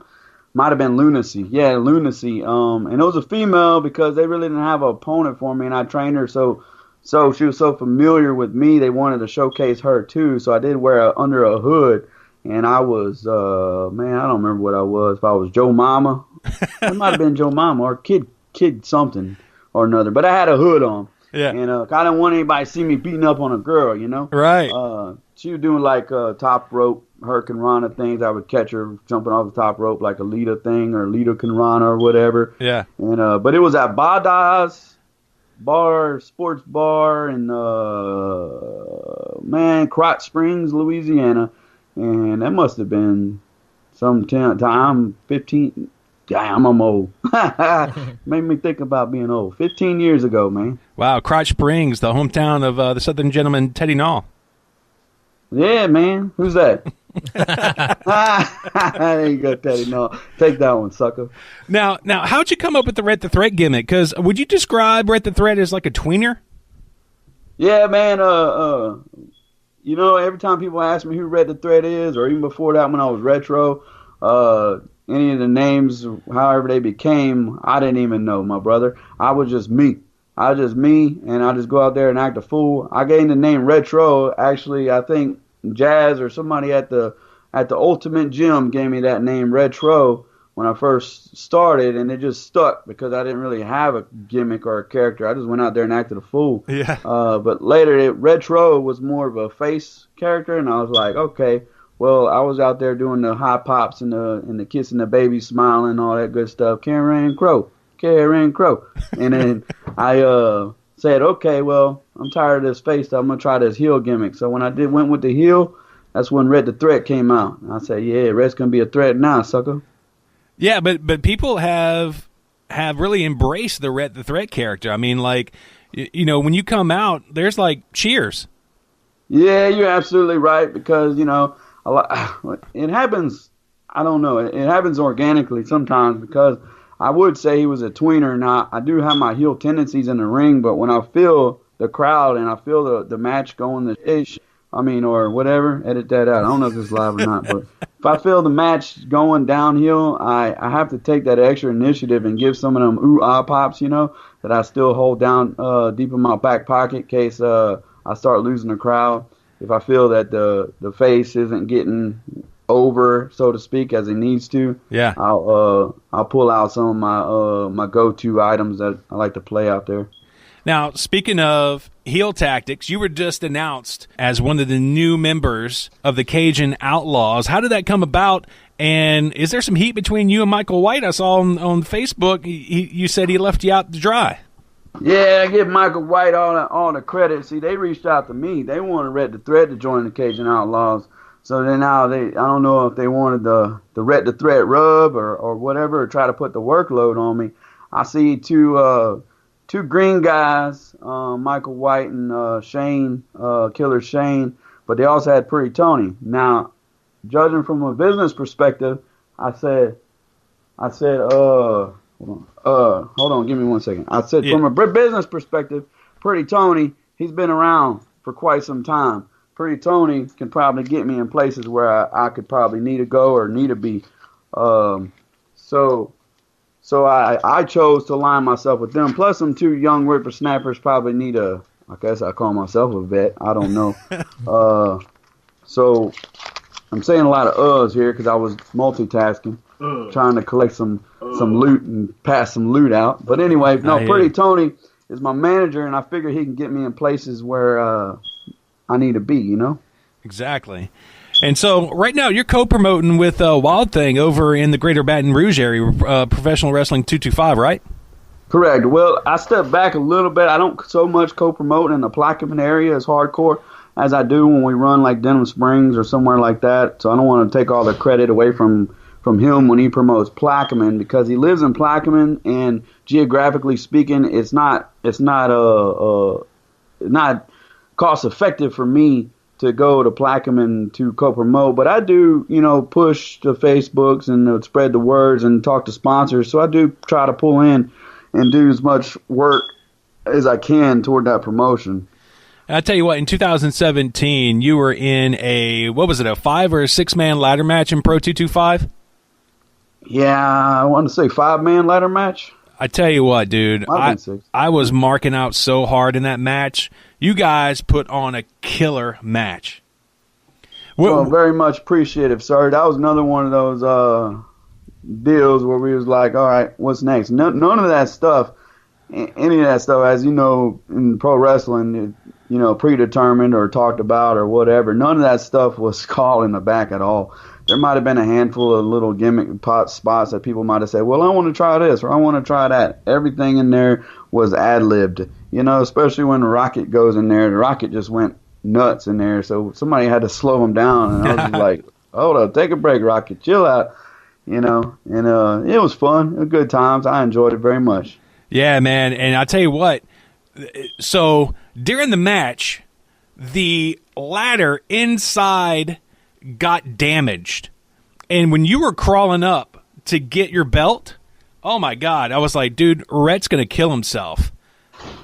Might have been Lunacy. Yeah, Lunacy. And it was a female because they really didn't have an opponent for me, and I trained her so she was so familiar with me, they wanted to showcase her too. So I did wear under a hood, and I was, man, I don't remember what I was. If I was Joe Mama, it might have been Joe Mama or Kid something or another. But I had a hood on. Yeah. And I didn't want anybody to see me beating up on a girl, you know? Right. She was doing like top rope Hurricane Rana things. I would catch her jumping off the top rope like a Lita thing or Lita Rana or whatever. Yeah. And but it was at Bada's sports bar in Crotch Springs, Louisiana, and that must have been some time 15. Damn, I'm old. Made me think about being old. 15 years ago, man. Wow, Crotch Springs, the hometown of the Southern gentleman Teddy Naw. Yeah, man. Who's that? There you go, Teddy. No, take that one, sucker. Now, how'd you come up with the Rhett the Thrhett gimmick? Because would you describe Rhett the Thrhett as like a tweener? Yeah, man. You know, every time people ask me who Rhett the Thrhett is, or even before that when I was retro, any of the names, however they became, I didn't even know, my brother. I was just me. I was just me, and I just go out there and act a fool. I gained the name Retro. Actually, I think Jazz or somebody at the Ultimate Gym gave me that name Retro when I first started, and it just stuck because I didn't really have a gimmick or a character. I just went out there and acted a fool. Yeah. But later, Retro was more of a face character, and I was like, okay, well, I was out there doing the high pops and the kissing the baby, smiling, all that good stuff. Karen Crow. And then I said, okay, well, I'm tired of this face. I'm going to try this heel gimmick. So when I went with the heel, that's when Rhett the Thrhett came out. And I said, yeah, Rhett's going to be a threat now, sucker. Yeah, but people have really embraced the Rhett the Thrhett character. I mean, like, you know, when you come out, there's like cheers. Yeah, you're absolutely right because, you know, it happens, I don't know, it happens organically sometimes because I would say he was a tweener. Now, I do have my heel tendencies in the ring, but when I feel the crowd and I feel the match going or whatever, edit that out. I don't know if it's live or not, but if I feel the match going downhill, I have to take that extra initiative and give some of them ooh-ah pops, you know, that I still hold down deep in my back pocket in case I start losing the crowd. If I feel that the face isn't getting over, so to speak, as it needs to, yeah, I'll pull out some of my go-to items that I like to play out there. Now, speaking of heel tactics, you were just announced as one of the new members of the Cajun Outlaws. How did that come about? And is there some heat between you and Michael White? I saw on Facebook you said he left you out to dry. Yeah, I give Michael White all the credit. See, they reached out to me. They wanted Rhett the Thrhett to join the Cajun Outlaws. So then now I don't know if they wanted the Rhett the Thrhett rub or whatever, or try to put the workload on me. I see two green guys, Michael White and Shane, Killer Shane, but they also had Pretty Tony. Now, judging from a business perspective, I said, hold on, give me 1 second. I said, from a business perspective, Pretty Tony, he's been around for quite some time. Pretty Tony can probably get me in places where I could probably need to go or need to be. So I chose to align myself with them. Plus, some two young whippersnappers probably need I guess I call myself a vet. I don't know. So I'm saying a lot of uhs here because I was multitasking, trying to collect some loot and pass some loot out. But anyway, Pretty Tony is my manager, and I figure he can get me in places where I need to be, you know? Exactly. And so right now you're co-promoting with Wild Thing over in the Greater Baton Rouge area, Professional Wrestling 225, right? Correct. Well, I stepped back a little bit. I don't so much co-promote in the Plaquemine area as hardcore as I do when we run like Denham Springs or somewhere like that. So I don't want to take all the credit away from him when he promotes Plaquemine because he lives in Plaquemine, and geographically speaking, it's not cost effective for me to go to Plaquemine to co-promote, but I do, push the Facebooks and spread the words and talk to sponsors. So I do try to pull in and do as much work as I can toward that promotion. I'll tell you what, in 2017, you were in a 5 or 6 man ladder match in Pro 225? Yeah, I want to say 5-man ladder match. I tell you what, dude, I was marking out so hard in that match. You guys put on a killer match. Well, very much appreciative, sir. That was another one of those deals where we was like, all right, what's next? None of that stuff, any of that stuff, as you know, in pro wrestling, predetermined or talked about or whatever. None of that stuff was called in the back at all. There might have been a handful of little gimmick spots that people might have said, well, I want to try this or I want to try that. Everything in there was ad-libbed, especially when Rocket goes in there. The Rocket just went nuts in there, so somebody had to slow him down. And I was just like, hold up, take a break, Rocket, chill out, And it was fun. It was good times. I enjoyed it very much. Yeah, man, and I'll tell you what, so during the match, the ladder inside got damaged, and when you were crawling up to get your belt, oh my God, I was like, dude, Rhett's gonna kill himself.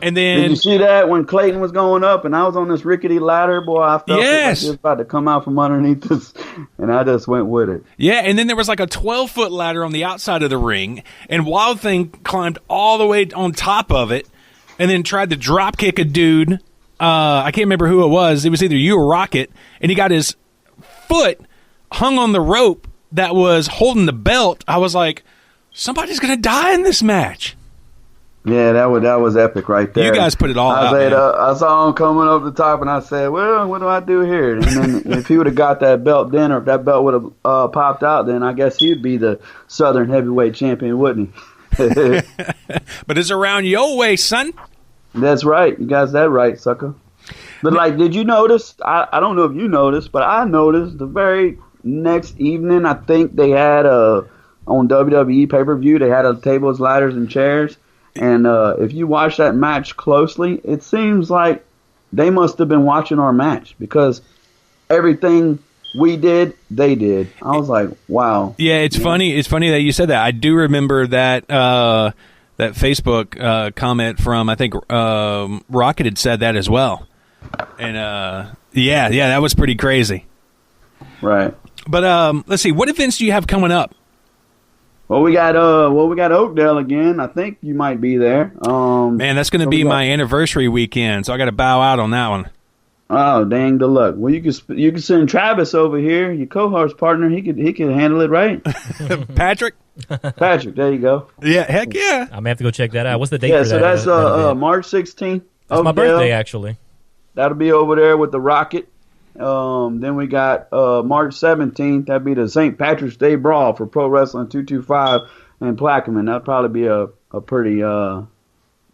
And then did you see that when Clayton was going up and I was on this rickety ladder, boy? I felt like it was about to come out from underneath this, and I just went with it. Yeah, and then there was like a 12-foot ladder on the outside of the ring, and Wild Thing climbed all the way on top of it, and then tried to drop kick a dude. I can't remember who it was. It was either you or Rocket, and he got his foot hung on the rope that was holding the belt. I was like, somebody's gonna die in this match. Yeah, that was epic right there. You guys put it all out. I saw him coming up the top, and I said, well, what do I do here? And then if he would have got that belt then, or if that belt would have popped out, then I guess he'd be the Southern Heavyweight Champion, wouldn't he? But it's around your way, son. That's right. You got that right, sucker. But, did you notice? I don't know if you noticed, but I noticed the very next evening, I think they had on WWE pay-per-view, they had tables, ladders, and chairs. And if you watch that match closely, it seems like they must have been watching our match because everything we did, they did. I was like, wow. Yeah, it's funny. It's funny that you said that. I do remember that that Facebook comment from, I think, Rocket had said that as well. And yeah, that was pretty crazy. Right. But let's see, what events do you have coming up? Well, we got Oakdale again. I think you might be there. Man, that's going to be my anniversary weekend, so I got to bow out on that one. Oh, dang the luck. Well, you can send Travis over here, your co-host partner. He could handle it, right? Patrick, there you go. Yeah, heck yeah. I'm gonna have to go check that out. What's the date? Yeah, for so that? that's March 16th. That's my birthday, actually. That'll be over there with the Rocket. Then we got March 17th. That'd be the St. Patrick's Day Brawl for Pro Wrestling 225 in Plaquemine. That'd probably be a pretty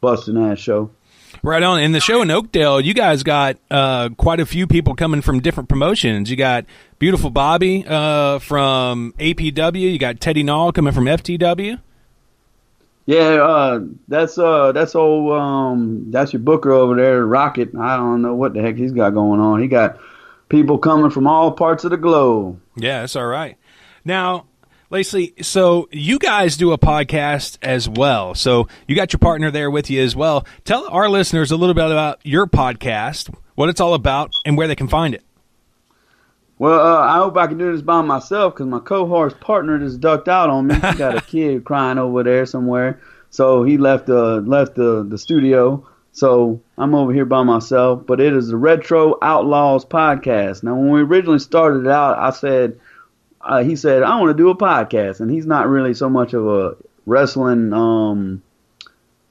busting ass show. Right on. In the show in Oakdale, you guys got quite a few people coming from different promotions. You got Beautiful Bobby from APW. You got Teddy Nall coming from FTW. Yeah, that's your booker over there, Rocket. I don't know what the heck he's got going on. He got people coming from all parts of the globe. Yeah, that's all right. Now, Lacey, so you guys do a podcast as well. So you got your partner there with you as well. Tell our listeners a little bit about your podcast, what it's all about, and where they can find it. Well, I hope I can do this by myself because my co-host partner just ducked out on me. He got a kid crying over there somewhere, so he left the studio. So I'm over here by myself. But it is the Retro Outlaws podcast. Now, when we originally started out, I said, he said, I want to do a podcast, and he's not really so much of a wrestling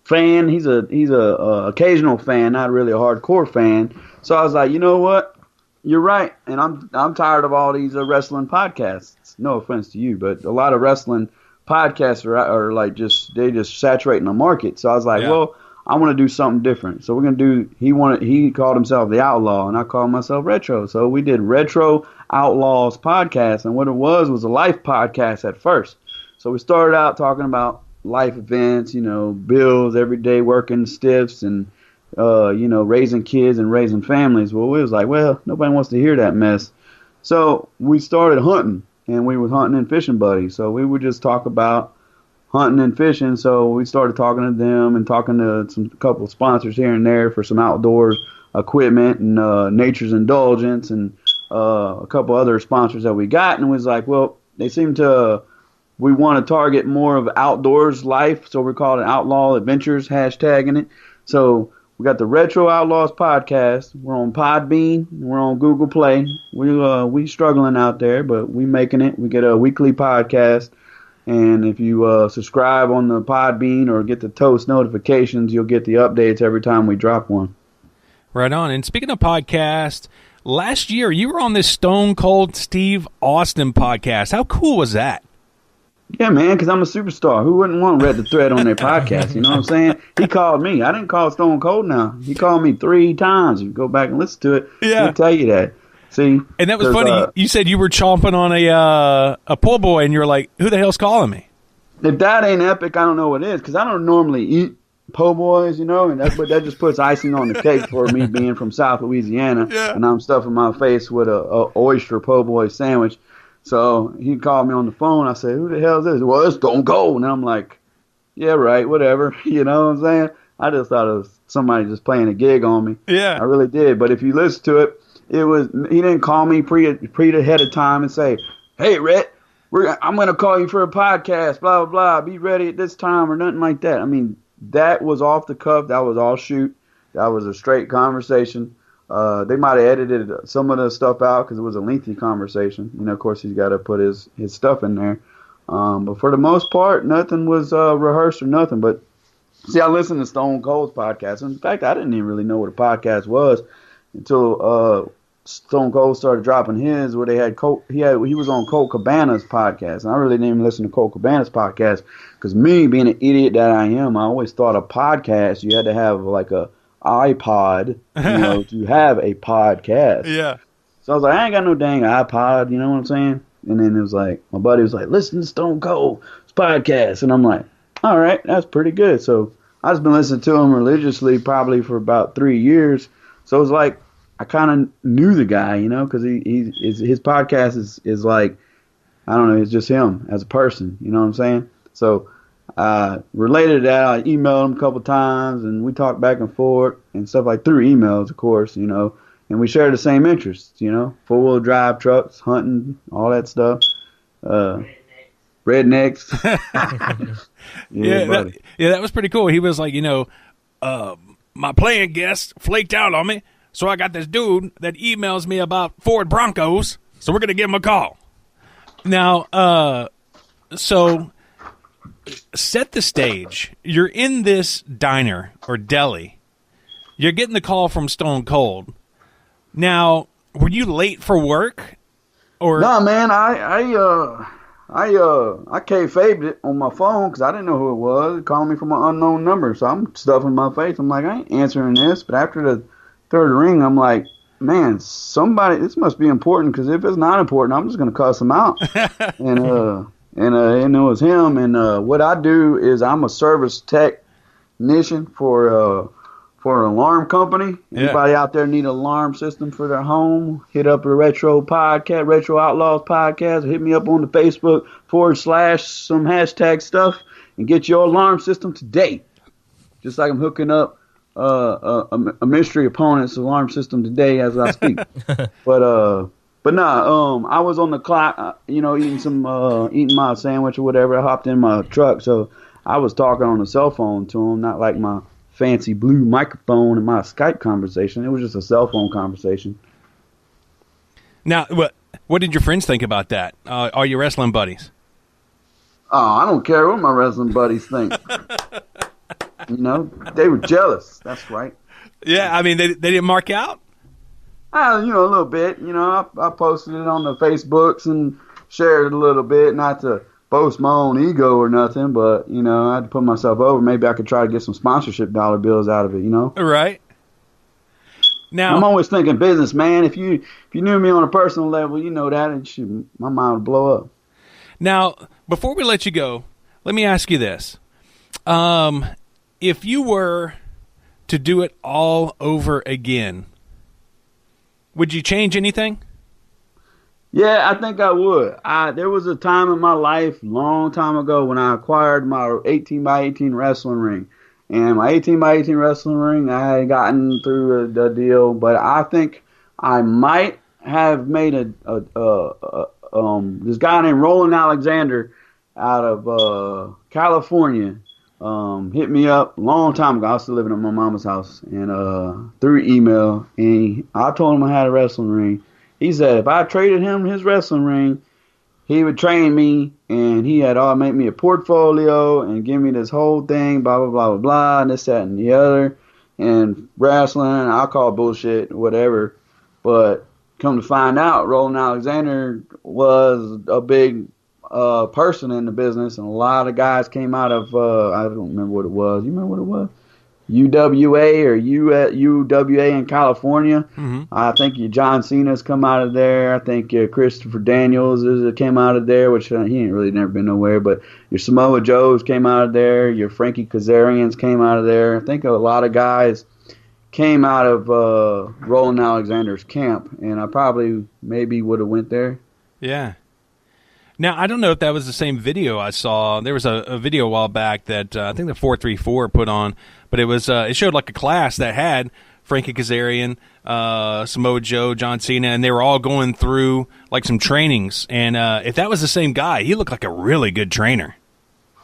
fan. He's a occasional fan, not really a hardcore fan. So I was like, you know what? You're right, and I'm tired of all these wrestling podcasts. No offense to you, but a lot of wrestling podcasts are like they just saturating the market. So I was like, well, I want to do something different. So we're gonna do. He called himself the Outlaw, and I called myself Retro. So we did Retro Outlaws podcast, and what it was a life podcast at first. So we started out talking about life events, bills, everyday working stiffs, and raising kids and raising families. Well, we was like, well, nobody wants to hear that mess. So we started hunting, and we were hunting and fishing buddies. So we would just talk about hunting and fishing. So we started talking to them and talking to a couple of sponsors here and there for some outdoor equipment and Nature's Indulgence and a couple other sponsors that we got. And it was like, well, they seem to we want to target more of outdoors life, so we call it Outlaw Adventures, hashtagging it. So we got the Retro Outlaws podcast. We're on Podbean. We're on Google Play. We struggling out there, but we making it. We get a weekly podcast. And if you subscribe on the Podbean or get the Toast notifications, you'll get the updates every time we drop one. Right on. And speaking of podcast, last year you were on this Stone Cold Steve Austin podcast. How cool was that? Yeah, man, because I'm a superstar. Who wouldn't want Rhett the Thrhett on their podcast? You know what I'm saying? He called me. I didn't call Stone Cold now. He called me 3 times. You go back and listen to it. Yeah. He'll tell you that. See? And that was funny. You said you were chomping on a po' boy, and you were like, who the hell's calling me? If that ain't epic, I don't know what is, because I don't normally eat po' boys, and that just puts icing on the cake for me being from South Louisiana, and I'm stuffing my face with a oyster po' boy sandwich. So he called me on the phone. I said, who the hell is this? Well, it's Stone Cold. And I'm like, yeah, right, whatever. You know what I'm saying? I just thought it was somebody just playing a gig on me. Yeah. I really did. But if you listen to it, he didn't call me pre ahead of time and say, hey, Rhett, I'm going to call you for a podcast, blah, blah, blah. Be ready at this time or nothing like that. I mean, that was off the cuff. That was all shoot. That was a straight conversation. They might have edited some of the stuff out because it was a lengthy conversation. Of course, he's got to put his stuff in there. But for the most part, nothing was rehearsed or nothing. But see, I listened to Stone Cold's podcast. In fact, I didn't even really know what a podcast was until Stone Cold started dropping his, where they had he was on Colt Cabana's podcast. And I really didn't even listen to Colt Cabana's podcast because me, being an idiot that I am, I always thought a podcast, you had to have like a iPod, to have a podcast. Yeah. So I was like, I ain't got no dang iPod, you know what I'm saying? And then it was like, my buddy was like, listen to Stone Cold's podcast. And I'm like, all right, that's pretty good. So I've just been listening to him religiously probably for about 3 years. So it was like, I kind of knew the guy, because his podcast is like, I don't know, it's just him as a person, you know what I'm saying? So related to that, I emailed him a couple times, and we talked back and forth and stuff like through emails, of course, and we share the same interests, 4-wheel drive trucks, hunting, all that stuff. Rednecks. That was pretty cool. He was like, my playing guest flaked out on me, so I got this dude that emails me about Ford Broncos, so we're going to give him a call. Now, so set the stage. You're in this diner or deli. You're getting the call from Stone Cold. Now, were you late for work? Or no, man. I kayfabed it on my phone because I didn't know who it was. It called me from an unknown number, so I'm stuffing my face. I'm like, I ain't answering this. But after the third ring, I'm like, man, this must be important, because if it's not important, I'm just gonna cuss him out. And it was him. And what I do is I'm a service technician for an alarm company. Yeah. Anybody out there need an alarm system for their home, hit up the Retro Outlaws podcast, or hit me up on the Facebook / some hashtag stuff and get your alarm system today. Just like I'm hooking up a mystery opponent's alarm system today as I speak. But nah, I was on the clock, eating my sandwich or whatever. I hopped in my truck, so I was talking on the cell phone to him, not like my fancy blue microphone in my Skype conversation. It was just a cell phone conversation. Now, what did your friends think about that? Are you wrestling buddies? Oh, I don't care what my wrestling buddies think. They were jealous. That's right. Yeah, I mean, they didn't mark out? A little bit. I posted it on the Facebooks and shared it a little bit, not to boast my own ego or nothing, but, I had to put myself over. Maybe I could try to get some sponsorship dollar bills out of it, Right. Now, I'm always thinking business, man. If you knew me on a personal level, you know that, and my mind would blow up. Now, before we let you go, let me ask you this. If you were to do it all over again, would you change anything? Yeah, I think I would. There was a time in my life, long time ago, when I acquired my 18 by 18 wrestling ring. And my 18 by 18 wrestling ring, I had gotten through the deal, but I think I might have made this guy named Roland Alexander out of California hit me up a long time ago. I was still living at my mama's house, and through email, and I told him I had a wrestling ring. He said if I traded him his wrestling ring, he would train me, and he had all make me a portfolio and give me this whole thing, blah blah blah blah blah, and this that and the other, and wrestling. I'll call it bullshit, whatever. But come to find out, Roland Alexander was a big person in the business, and a lot of guys came out of I don't remember what it was. You remember what it was? UWA or UWA in California. Mm-hmm. I think John Cena's come out of there. I think Christopher Daniels came out of there, which he ain't really never been nowhere. But your Samoa Joes came out of there. Your Frankie Kazarians came out of there. I think a lot of guys came out of Roland Alexander's camp, and I probably maybe would have went there. Yeah. Now, I don't know if that was the same video I saw. There was a video a while back that I think the 434 put on, but it showed like a class that had Frankie Kazarian, Samoa Joe, John Cena, and they were all going through like some trainings. And if that was the same guy, he looked like a really good trainer.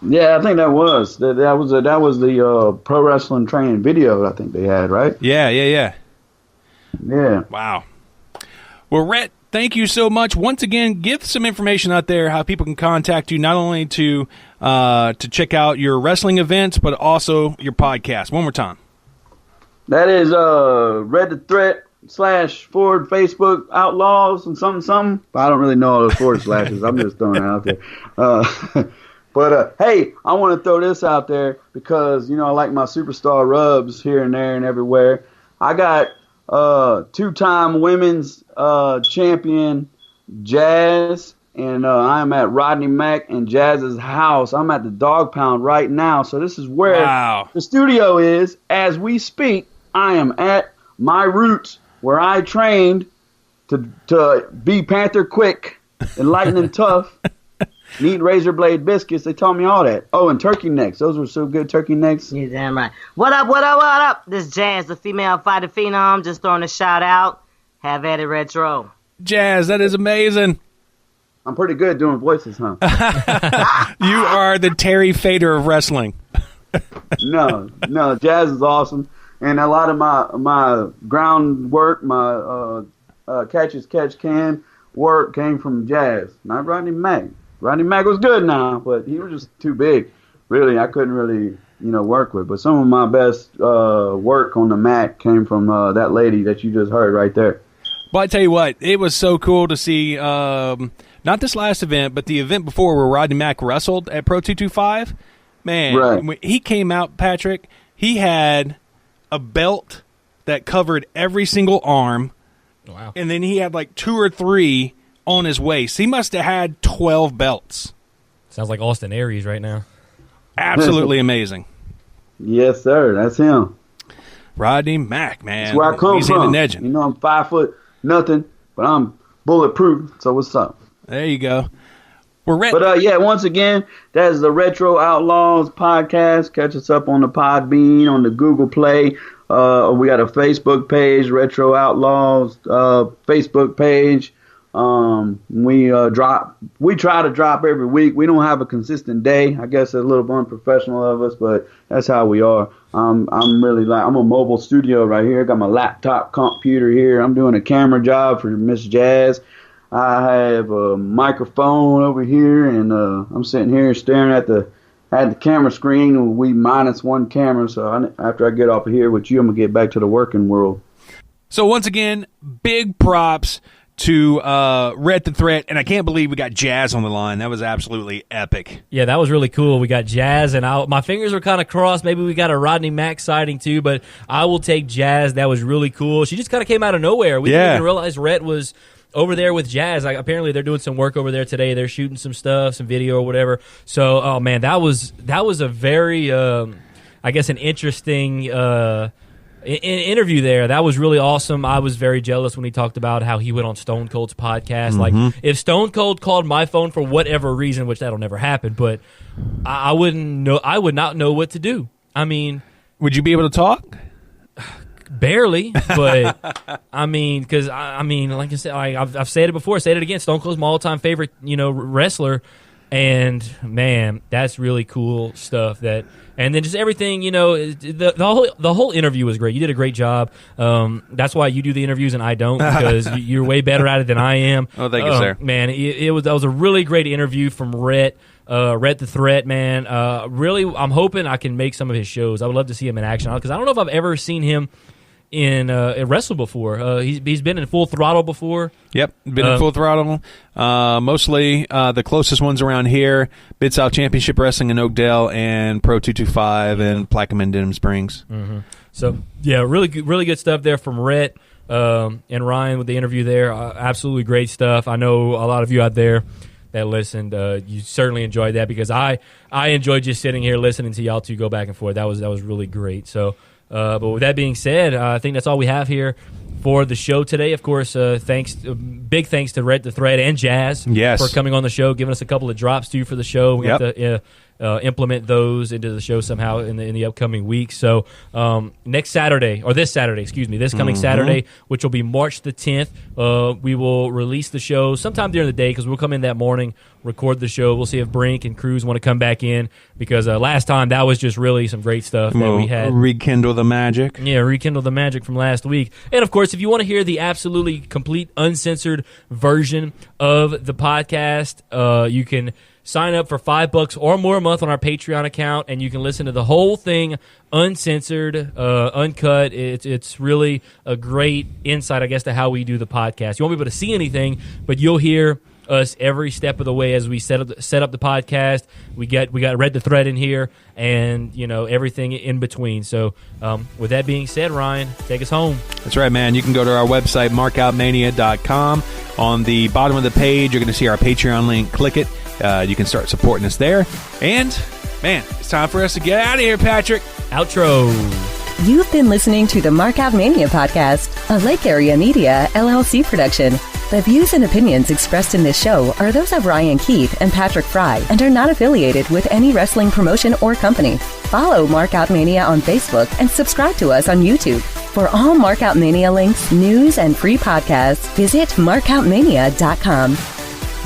Yeah, I think that was the pro wrestling training video I think they had, right? Yeah. Yeah. Wow. Well, Rhett, thank you so much. Once again, give some information out there how people can contact you, not only to check out your wrestling events, but also your podcast. One more time. That is Rhett the Thrhett / forward Facebook Outlaws and something. I don't really know all those forward slashes. I'm just throwing it out there. But hey, I want to throw this out there because, I like my superstar rubs here and there and everywhere. I got two-time women's champion Jazz, and I'm at Rodney Mack and Jazz's house. I'm at the Dog Pound right now, so this is where the studio is. As we speak, I am at my roots where I trained to be Panther quick and lightning tough. Eat razor blade biscuits. They taught me all that. Oh, and turkey necks. Those were so good, turkey necks. You're damn right. What up? This Jazz, the female fighter phenom. Just throwing a shout out. Have at it, Retro. Jazz, that is amazing. I'm pretty good at doing voices, huh? You are the Terry Fader of wrestling. No, Jazz is awesome. And a lot of my groundwork, my catch can work came from Jazz, not Rodney Mack. Rodney Mack was good now, but he was just too big. Really, I couldn't really, work with. But some of my best work on the mat came from that lady that you just heard right there. Well, I tell you what, it was so cool to see, not this last event, but the event before where Rodney Mack wrestled at Pro 225. Man, right. When he came out, Patrick, he had a belt that covered every single arm. Wow. And then he had like 2 or 3 on his waist. He must have had 12 belts. Sounds like Austin Aries right now. Absolutely amazing. Yes, sir. That's him. Rodney Mack, man. That's where I come He's from. in the legend. I'm 5 foot nothing, but I'm bulletproof. So what's up? There you go. We're ready. But once again, that is the Retro Outlaws podcast. Catch us up on the Podbean, on the Google Play. We got a Facebook page, Retro Outlaws Facebook page. We try to drop every week. We don't have a consistent day. I guess it's a little unprofessional of us, but that's how we are. I'm a mobile studio right here. Got my laptop computer here. I'm doing a camera job for Miss Jazz. I have a microphone over here, and I'm sitting here staring at the camera screen. We minus 1 camera, so after I get off of here with you, I'm gonna get back to the working world. So once again, big props to Rhett the Thrhett, and I can't believe we got Jazz on the line. That was absolutely epic. Yeah, that was really cool. We got Jazz, and my fingers were kind of crossed. Maybe we got a Rodney Mack sighting too, but I will take Jazz. That was really cool. She just kind of came out of nowhere. We didn't even realize Rhett was over there with Jazz. Apparently, they're doing some work over there today. They're shooting some stuff, some video or whatever. So, oh man, that was a very, I guess, an interesting interview there. That was really awesome. I was very jealous when he talked about how he went on Stone Cold's podcast. Mm-hmm. Like, if Stone Cold called my phone for whatever reason, which that'll never happen, but I wouldn't know. I would not know what to do. I mean, would you be able to talk? Barely, but because like I said, I've said it before, said it again. Stone Cold's my all-time favorite, wrestler, and man, that's really cool stuff. And then just everything, the whole interview was great. You did a great job. That's why you do the interviews and I don't, because you're way better at it than I am. Oh, thank you, sir. Man, that was a really great interview from Rhett. Rhett the Thrhett, man. Really, I'm hoping I can make some of his shows. I would love to see him in action, because I don't know if I've ever seen him in wrestle before. He's been in Full Throttle before. Yep, been in Full Throttle. Mostly the closest ones around here: Mid-South Championship Wrestling in Oakdale and Pro 225 and Plaquemine Denham Springs. Mm-hmm. So yeah, really good stuff there from Rhett and Ryan with the interview there. Absolutely great stuff. I know a lot of you out there that listened, you certainly enjoyed that, because I enjoyed just sitting here listening to y'all two go back and forth. That was really great. So. But with that being said, I think that's all we have here for the show today. Of course, big thanks to Rhett the Thrhett and Jazz for coming on the show, giving us a couple of drops too for the show. We have to implement those into the show somehow in the upcoming weeks. So this coming Saturday, which will be March the 10th, we will release the show sometime during the day, because we'll come in that morning, record the show. We'll see if Brink and Cruz want to come back in, because last time that was just really some great stuff that we had. Rekindle the magic. Yeah, rekindle the magic from last week. And of course, if you want to hear the absolutely complete uncensored version of the podcast, you can sign up for $5 or more a month on our Patreon account, and you can listen to the whole thing uncensored, uncut. It's really a great insight, I guess, to how we do the podcast. You won't be able to see anything, but you'll hear us every step of the way as we set up the podcast. We got Rhett the Thrhett in here, and everything in between. So with that being said, Ryan, take us home. That's right, man. You can go to our website, MarkOutMania.com. On the bottom of the page, you're going to see our Patreon link. Click it. You can start supporting us there. And, man, it's time for us to get out of here, Patrick. Outro. You've been listening to the Mark Out Mania podcast, a Lake Area Media, LLC production. The views and opinions expressed in this show are those of Ryan Keith and Patrick Fry and are not affiliated with any wrestling promotion or company. Follow Mark Out Mania on Facebook and subscribe to us on YouTube. For all Mark Out Mania links, news, and free podcasts, visit MarkOutMania.com.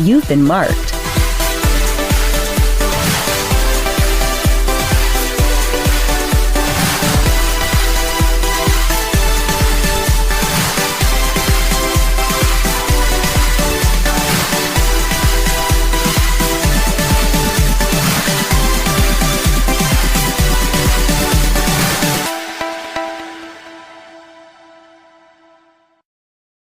You've been marked.